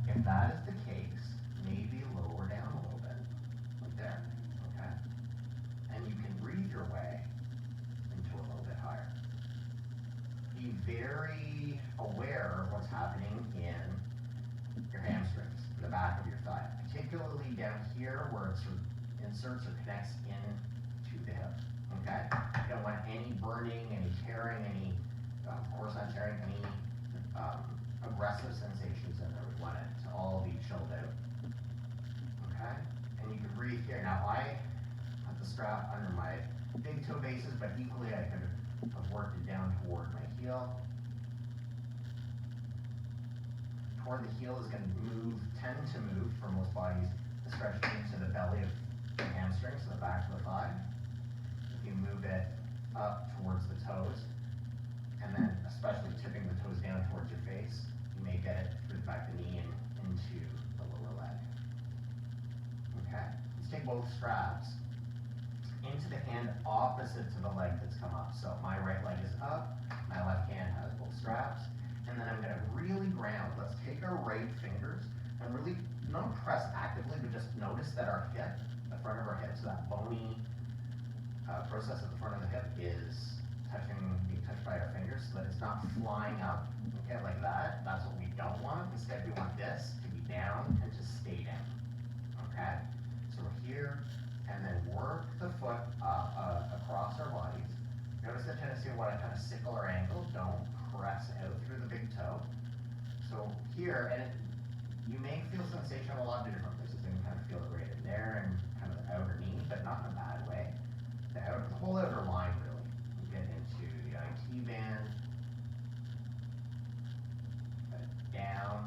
If that is the case, maybe lower down a little bit, like there. Okay, and you can breathe your way into a little bit higher. Be very aware of what's happening in your hamstrings, the back of your thigh, particularly down here where it sort of inserts or connects into the hip. Okay, you don't want any burning, any tearing, of course not tearing, any aggressive sensations in there. We want it to all be chilled out. Okay, and you can breathe here. Now I have the strap under my big toe bases, but equally I could have worked it down toward my heel. Toward the heel is going to tend to move for most bodies, to stretch into the belly of the hamstring, so the back of the thigh. If you move it up towards the toes, and then especially tipping the toes down towards your face, you may get it through the back of the knee and into the lower leg. Okay, let's take both straps into the hand opposite to the leg that's come up. So my right leg is up, my left hand has both straps, and then I'm going to really ground. Let's take our right fingers and press actively, but just notice that our hip, the front of our hip, so that bony process at the front of the hip is being touched by our fingers, so that it's not flying up, okay, like that. That's what we don't want. Instead, we want this to be down and to stay down, okay? So we're here, and then work the foot across our bodies. Notice the tendency of what I kind of sickle or angle. Don't press out through the big toe. So here, and you may feel sensation in a lot of different places. You can kind of feel it right in there and kind of the outer knee, but not in a bad way. The whole outer line, really. You get into the IT band, down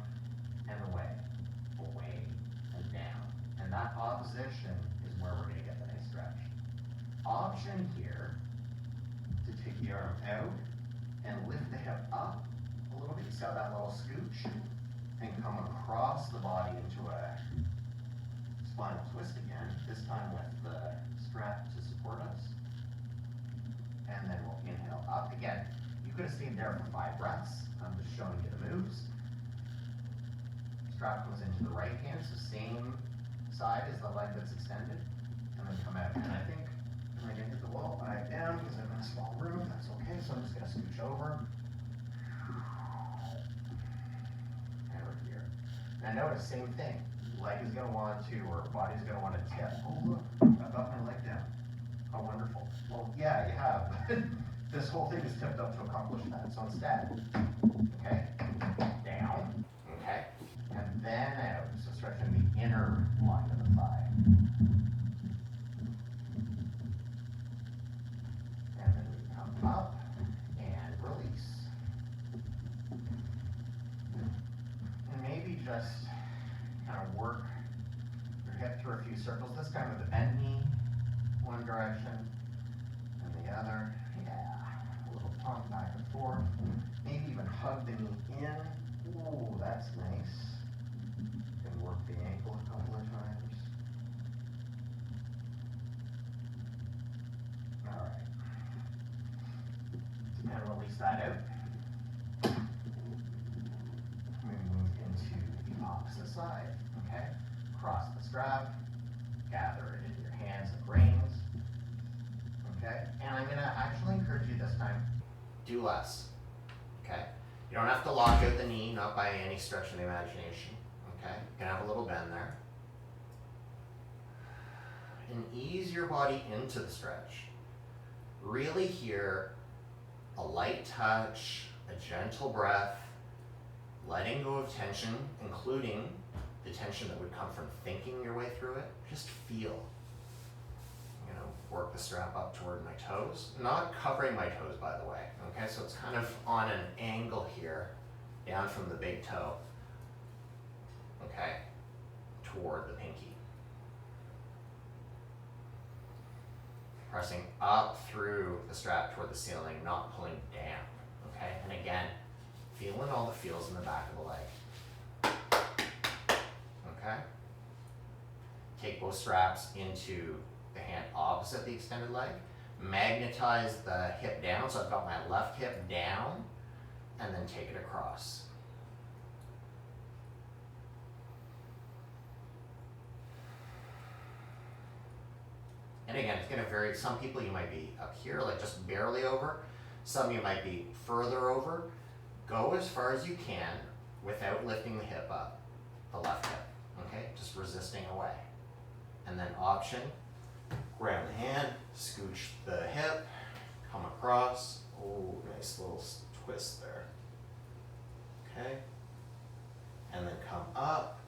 and away, and down. And that opposition is where we're going to get the nice stretch. Option here to take the arm out and lift the hip up a little bit. You see how that little scooch? And come across the body into a spinal twist again, this time with the strap to support us. And then we'll inhale up again. You could have stayed there for 5 breaths. I'm just showing you the moves. Strap comes into the right hand, so same side as the leg that's extended, and then come out. And I think I'm going to hit the wall back down because I'm in a small room. That's okay, so I'm just going to scooch over. And we're here. Now notice, same thing. Leg is going to want to, or body's going to want to tip. Oh look, I've got my leg down. How wonderful. Well, yeah, you have. This whole thing is tipped up to accomplish that. So instead, okay, down, okay, and then out. So stretching the inner line of the thigh. And then we come up and release. And maybe just kind of work your hip through a few circles. This time with the bent knee, one direction, and the other. Yeah, a little pump back and forth. Maybe even hug the knee in. Ooh, that's nice. You can work the ankle a couple of times. All right. And release that out. We move into the opposite side. Okay? Cross the strap. Gather it in your hands and reins. Okay? And I'm going to actually encourage you this time, do less. Okay? You don't have to lock out the knee, not by any stretch of the imagination. Okay? You can have a little bend there. And ease your body into the stretch. Really hear a light touch, a gentle breath, letting go of tension, including the tension that would come from thinking your way through it. Just feel. Work the strap up toward my toes. Not covering my toes, by the way. Okay, so it's kind of on an angle here, down from the big toe. Okay, toward the pinky. Pressing up through the strap toward the ceiling, not pulling down. Okay, and again, feeling all the feels in the back of the leg. Okay, take both straps into the hand opposite the extended leg. Magnetize the hip down, so I've got my left hip down, and then take it across. And again, it's going to vary. Some people you might be up here, like just barely over. Some you might be further over. Go as far as you can without lifting the hip up, the left hip. Okay, just resisting away. And then option, grab the hand, scooch the hip, come across. Oh, nice little twist there. Okay. And then come up.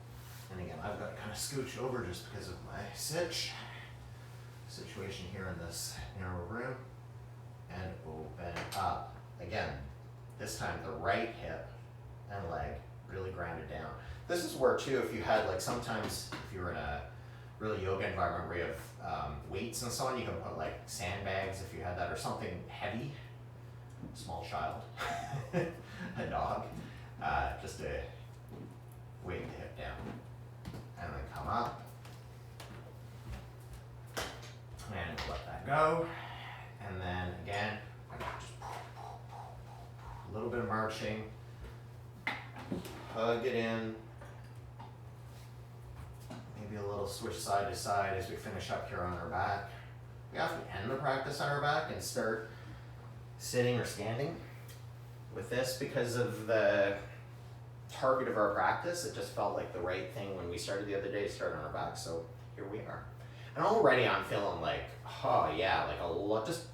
And again, I've got to kind of scooch over just because of my situation here in this narrow room. And open up. Again, this time the right hip and leg really grounded down. This is where too, if you had like sometimes if you were in a really yoga environment where you have weights and so on, you can put like sandbags if you had that, or something heavy, small child, a dog, just to weight the hip down. And then come up, and let that go. And then again, just a little bit of marching, hug it in, maybe a little switch side to side as we finish up here on our back. We often end the practice on our back and start sitting or standing with this because of the target of our practice. It just felt like the right thing when we started the other day to start on our back, so here we are. And already I'm feeling like, oh yeah, like a lot, just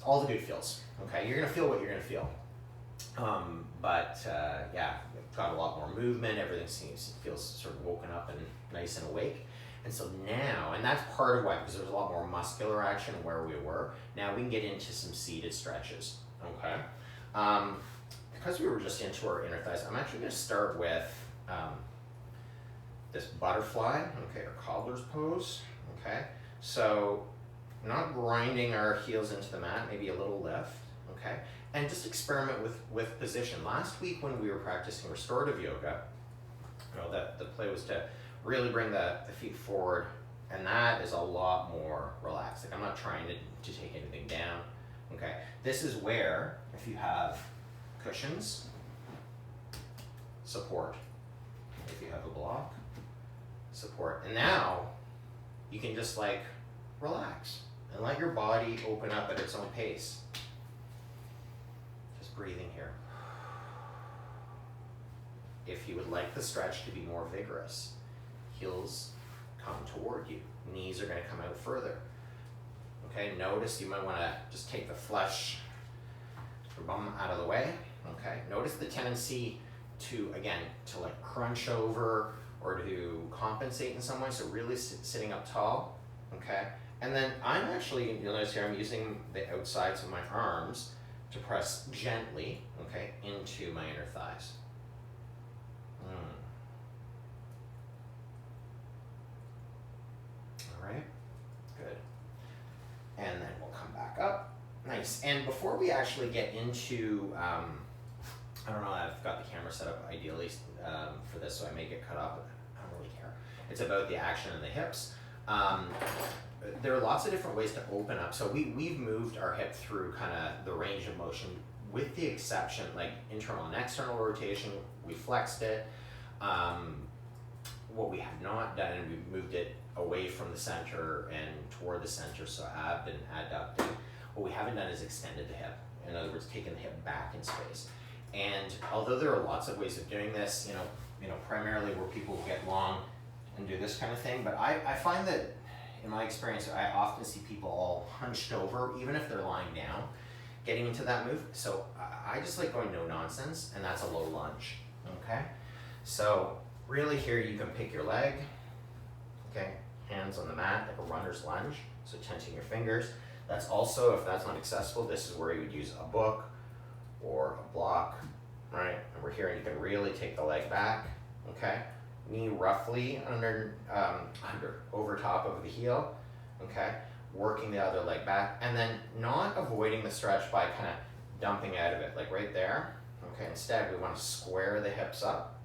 all the good feels, okay? You're gonna feel what you're gonna feel. Yeah, got a lot more movement, everything feels sort of woken up and nice and awake. And so now, and that's part of why, because there's a lot more muscular action where we were, now we can get into some seated stretches, okay? Because we were just into our inner thighs, I'm actually gonna start with this butterfly, okay, or cobbler's pose, okay? So, not grinding our heels into the mat, maybe a little lift, okay? And just experiment with position. Last week when we were practicing restorative yoga, you know, the play was to really bring the feet forward, and that is a lot more relaxed. Like I'm not trying to take anything down, okay? This is where, if you have cushions, support. If you have a block, support. And now, you can just like relax and let your body open up at its own pace. Just breathing here. If you would like the stretch to be more vigorous, heels come toward you. Knees are going to come out further. Okay, notice you might want to just take the flesh, your bum out of the way. Okay, notice the tendency to, again, to like crunch over or to compensate in some way. So really sitting up tall. Okay, and then I'm actually, you'll notice here, I'm using the outsides of my arms to press gently, okay, into my inner thighs. All right, good. And then we'll come back up. Nice. And before we actually get into, I don't know, I've got the camera set up ideally for this, so I may get cut off, but I don't really care. It's about the action in the hips. There are lots of different ways to open up. So we've moved our hip through kind of the range of motion, with the exception, like internal and external rotation, we flexed it. What we have not done, and we've moved it away from the center and toward the center, so ab and adducting. What we haven't done is extended the hip. In other words, taken the hip back in space. And although there are lots of ways of doing this, you know, primarily where people get long and do this kind of thing, but I find that in my experience, I often see people all hunched over, even if they're lying down, getting into that move. So I just like going no nonsense, and that's a low lunge, okay? So really here you can pick your leg, okay? Hands on the mat, like a runner's lunge, so tenting your fingers. That's also, if that's not accessible, this is where you would use a book or a block, right? And we're here, and you can really take the leg back, okay? Knee roughly over top of the heel, okay? Working the other leg back, and then not avoiding the stretch by kind of dumping out of it, like right there, okay? Instead, we want to square the hips up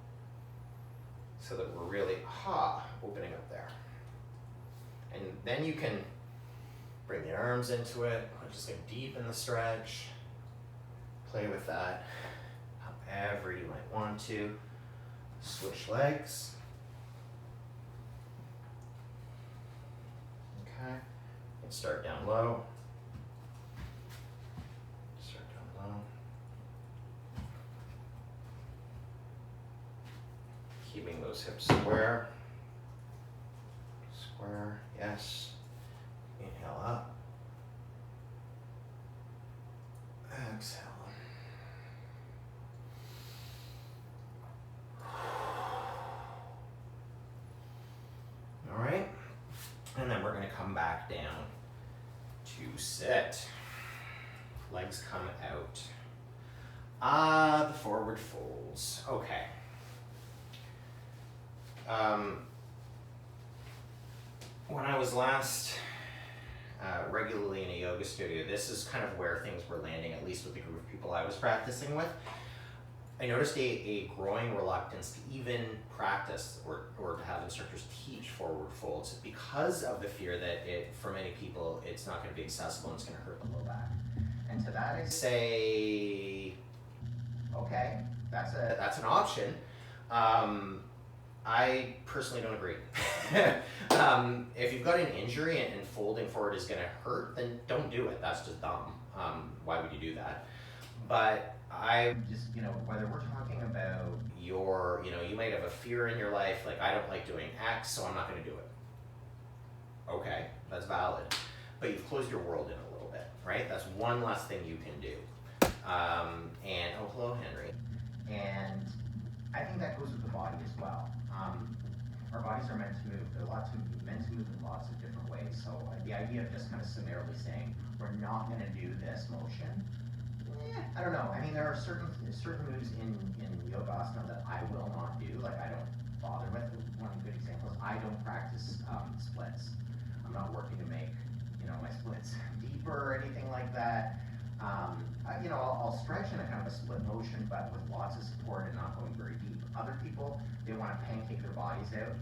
so that we're really, opening up there. And then you can bring the arms into it, just like deepen the stretch, play with that however you might want to. Switch legs. Okay, and start down low. Start down low. Keeping those hips square. Square, yes. Inhale up. Exhale. All right, and then we're going to come back down to sit. Legs come out. The forward folds. Okay. When I was last regularly in a yoga studio, this is kind of where things were landing, at least with the group of people I was practicing with. I noticed a growing reluctance to even practice or to have instructors teach forward folds because of the fear that for many people, it's not going to be accessible and it's going to hurt the low back. And to that I say, okay, that's an option. I personally don't agree. If you've got an injury and folding forward is going to hurt, then don't do it. That's just dumb. Why would you do that? But I just, whether we're talking about you might have a fear in your life, like I don't like doing X, so I'm not going to do it. Okay, that's valid. But you've closed your world in a little bit, right? That's one less thing you can do. Oh, hello, Henry. And I think that goes with the body as well. Our bodies are meant to move. They're meant to move in lots of different ways. So the idea of just kind of summarily saying we're not going to do this motion, I don't know. I mean, there are certain moves in yogasana that I will not do. Like I don't bother with. One good example is I don't practice splits. I'm not working to make my splits deeper or anything like that. I'll stretch in a kind of a split motion, but with lots of support and not going very deep. Other people, they want to pancake their bodies out,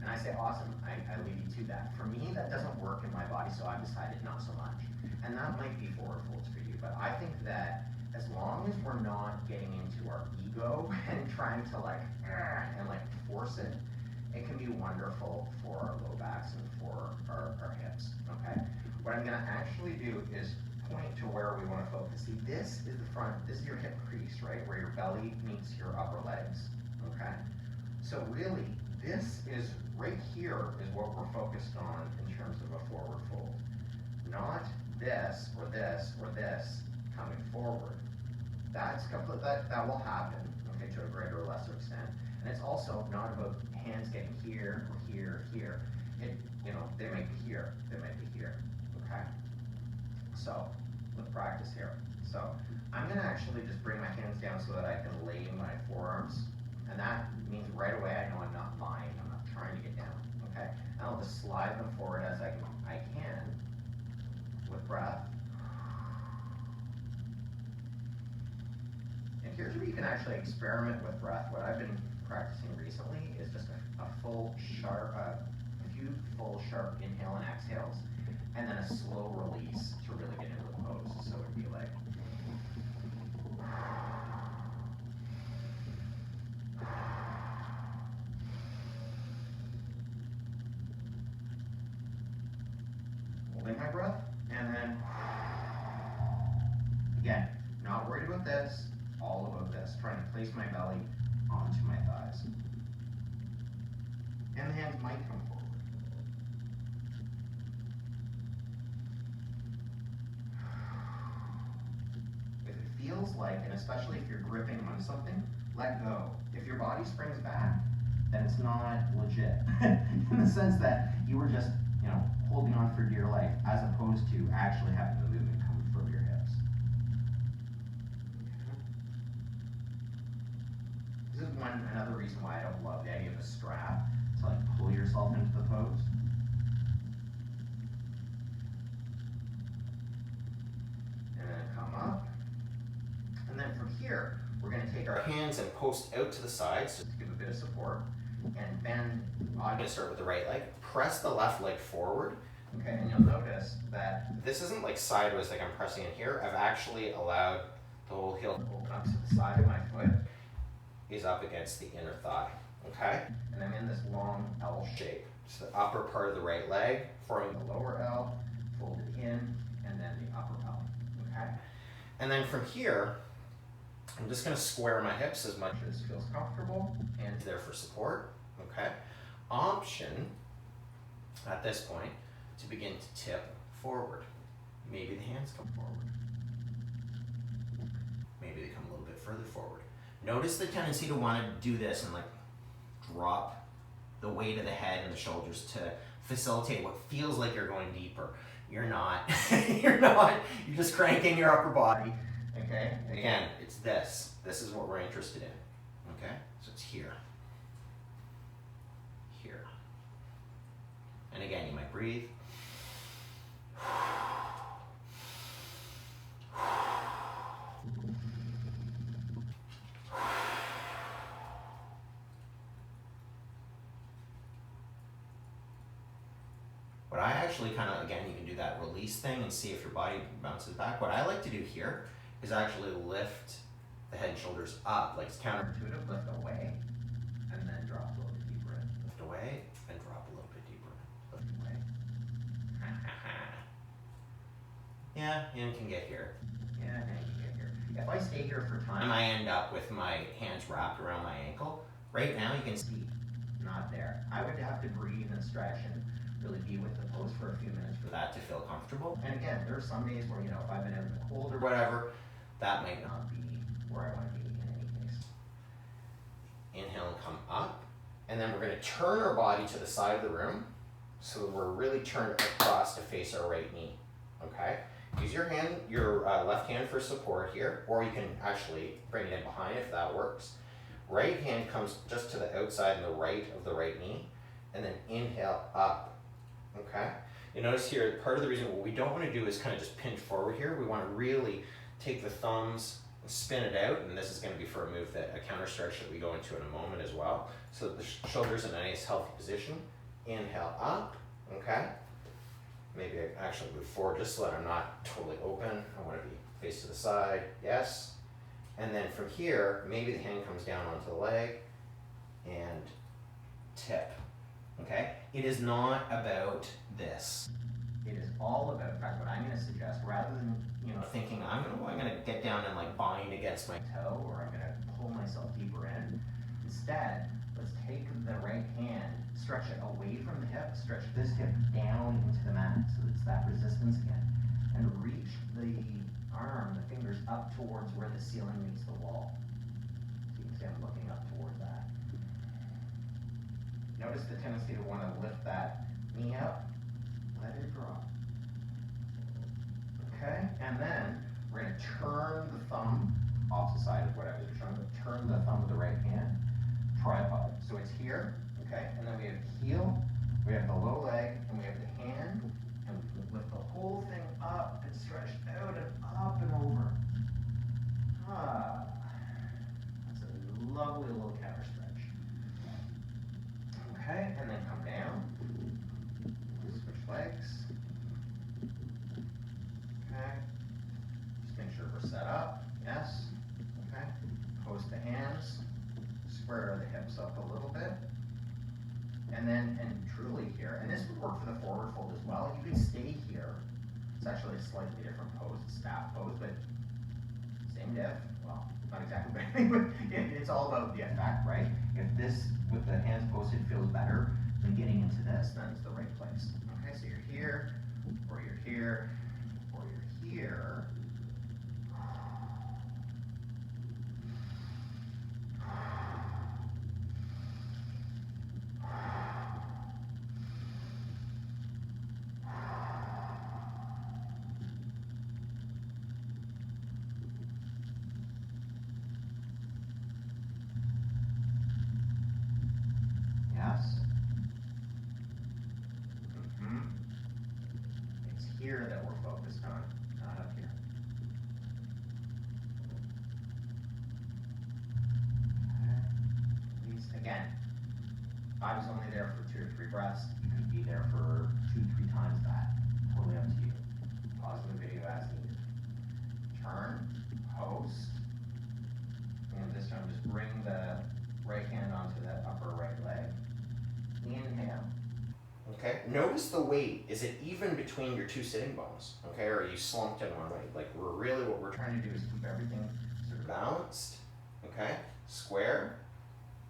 and I say, awesome, I leave you to that. For me, that doesn't work in my body, so I've decided not so much. And that might be forward folds for you, but I think that as long as we're not getting into our ego and trying to force it, it can be wonderful for our low backs and for our hips, okay? What I'm gonna actually do is point to where we want to focus. See, this is the front, this is your hip crease, right? Where your belly meets your upper legs, okay? So really, this is, right here is what we're focused on in terms of a forward fold. Not this, or this, or this coming forward. That will happen, okay, to a greater or lesser extent. And it's also not about hands getting here, or here, or here. They might be here, they might be here, okay? So, let's practice here. So, I'm gonna actually just bring my hands down so that I can lay my forearms. And that means right away I know I'm not lying, I'm not trying to get down, okay? And I'll just slide them forward as I can with breath. And here's where you can actually experiment with breath. What I've been practicing recently is just a few full sharp inhale and exhales, and then a slow release to really get into the pose. So it'd be like, holding my breath, and then again, not worried about this, all about this, trying to place my belly onto my thighs. And the hands might come forward. If it feels like, and especially if you're gripping on something, let go. If your body springs back, then it's not legit. In the sense that you were just, holding on for dear life, as opposed to actually having the movement come from your hips. This is another reason why I don't love the idea of a strap, to pull yourself into the pose. And then come up. And then from here, we're going to take our hands and post out to the sides, just to give a bit of support. And bend. I'm going to start with the right leg. Press the left leg forward. Okay, and you'll notice that this isn't sideways like I'm pressing in here. I've actually allowed the whole heel to open up, so the side of my foot is up against the inner thigh. Okay? And I'm in this long L shape. So the upper part of the right leg, forming the lower L, folded in, and then the upper L. Okay? And then from here, I'm just going to square my hips as much as feels comfortable, hands there for support, okay? Option, at this point, to begin to tip forward. Maybe the hands come forward. Maybe they come a little bit further forward. Notice the tendency to want to do this and drop the weight of the head and the shoulders to facilitate what feels like you're going deeper. You're not. You're not. You're just cranking your upper body. Okay? Again, it's this. This is what we're interested in. Okay? So it's here. Here. And again, you might breathe. What I actually again, you can do that release thing and see if your body bounces back. What I like to do here is actually lift the head and shoulders up, like it's counterintuitive, lift away, and then drop a little bit hand can get here. Yeah, hand can get here. If I stay here for time, I end up with my hands wrapped around my ankle. Right now, you can see, not there. I would have to breathe and stretch and really be with the pose for a few minutes for that to feel comfortable. And again, there are some days where, you know, if I've been out in the cold or whatever, that might not be where I want to be in any case. Inhale and come up. And then we're going to turn our body to the side of the room. So we're really turned across to face our right knee. Okay? Use your hand, your left hand for support here, or you can actually bring it in behind if that works. Right hand comes just to the outside and the right of the right knee, and then inhale up. Okay? You notice here, part of the reason what we don't want to do is kind of just pinch forward here. We want to really take the thumbs and spin it out, and this is going to be for a move that a counter stretch that we go into in a moment as well. So that the shoulders in a nice healthy position. Inhale up. Okay? Maybe I actually move forward just so that I'm not totally open. I want to be face to the side. Yes. And then from here, maybe the hand comes down onto the leg and tip. Okay? It is not about this. It is all about, in fact, what I'm going to suggest, rather than, you know, thinking I'm going to get down and like bind against my toe, or I'm going to pull myself deeper in. Instead, let's take the right hand, stretch it away from the hip, stretch this hip down into the mat, so it's that resistance again, and reach the arm, the fingers up towards where the ceiling meets the wall. So you can see I'm looking up toward that. Notice the tendency to want to lift that knee up, let it drop. Okay, and then we're going to turn the thumb opposite side of what I was showing, but turn the thumb of the right hand, tripod. So it's here, okay, and then we have heel, we have the low leg, and we have the hand, and we can lift the whole thing up and stretch out and up and over. Ah, that's a lovely little counter stretch. Okay, and then come down, switch legs. Okay, just make sure we're set up, yes, okay, post the hands, square the hips up a little bit, and then, and truly here, and this would work for the forward fold as well, you can stay here. It's actually a slightly different pose, staff pose, but same diff, well, not exactly, but it's all about the effect, right? If this, with the hands posted, feels better than getting into this, then it's the right place. Okay, so you're here, or you're here, or you're here. Yes. It's here that we're focused on, not up here. Okay. These, again, I was only there for 2 or 3 breaths. You could be there for 2, 3 times that. Totally up to you. Pause the video as needed. Turn, post, and this time just bring the right hand onto the upper right leg. Inhale. Okay, notice the weight. Is it even between your 2 sitting bones? Okay, or are you slumped in one way? Like, what we're trying to do is keep everything sort of balanced. Okay, square,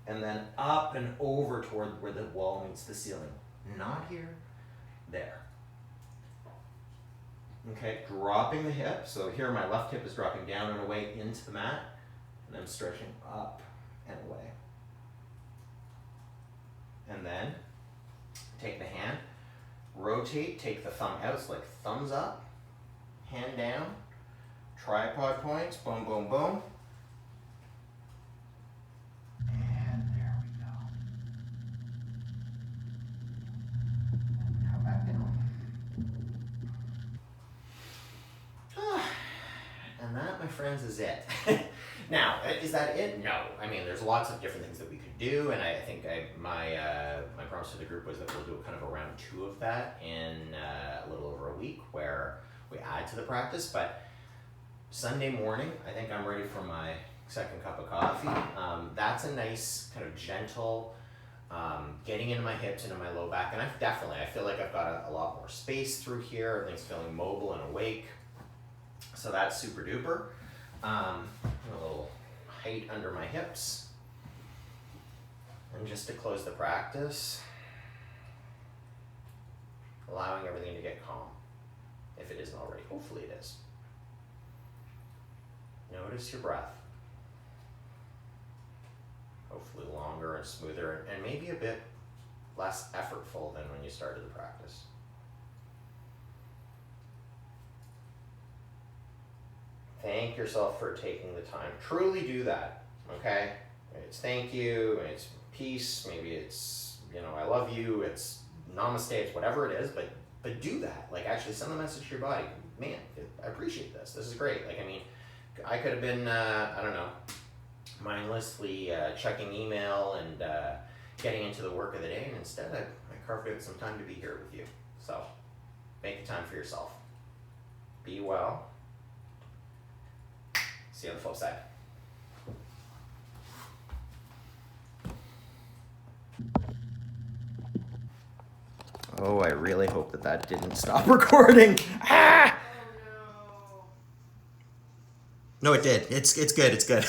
and then up and over toward where the wall meets the ceiling. Not here, there. Okay, dropping the hip. So here my left hip is dropping down and away into the mat, and I'm stretching up and away. And then take the hand, rotate, take the thumb out, so like thumbs up, hand down, tripod points, boom, boom, boom. And there we go. And now back down. And that, my friends, is it. Now, is that it? No. I mean, there's lots of different things that we could do, and I think my promise to the group was that we'll do kind of a round 2 of that in a little over a week, where we add to the practice. But Sunday morning, I think I'm ready for my second cup of coffee. That's a nice kind of gentle getting into my hips, into my low back, and I feel like I've got a lot more space through here. Everything's feeling mobile and awake. So that's super duper. A little height under my hips. And just to close the practice, allowing everything to get calm, if it isn't already. Hopefully it is. Notice your breath. Hopefully longer and smoother, and maybe a bit less effortful than when you started the practice. Thank yourself for taking the time. Truly do that, okay? It's thank you, it's peace, maybe it's, I love you, it's namaste, it's whatever it is, but do that. Like, actually send the message to your body. Man, I appreciate this. This is great. Like, I mean, I could have been, I don't know, mindlessly checking email and getting into the work of the day, and instead I carved out some time to be here with you. So, make the time for yourself. Be well. See you on the flip side. Oh, I really hope that didn't stop recording. Ah! Oh, no. No, it did. It's good. It's good.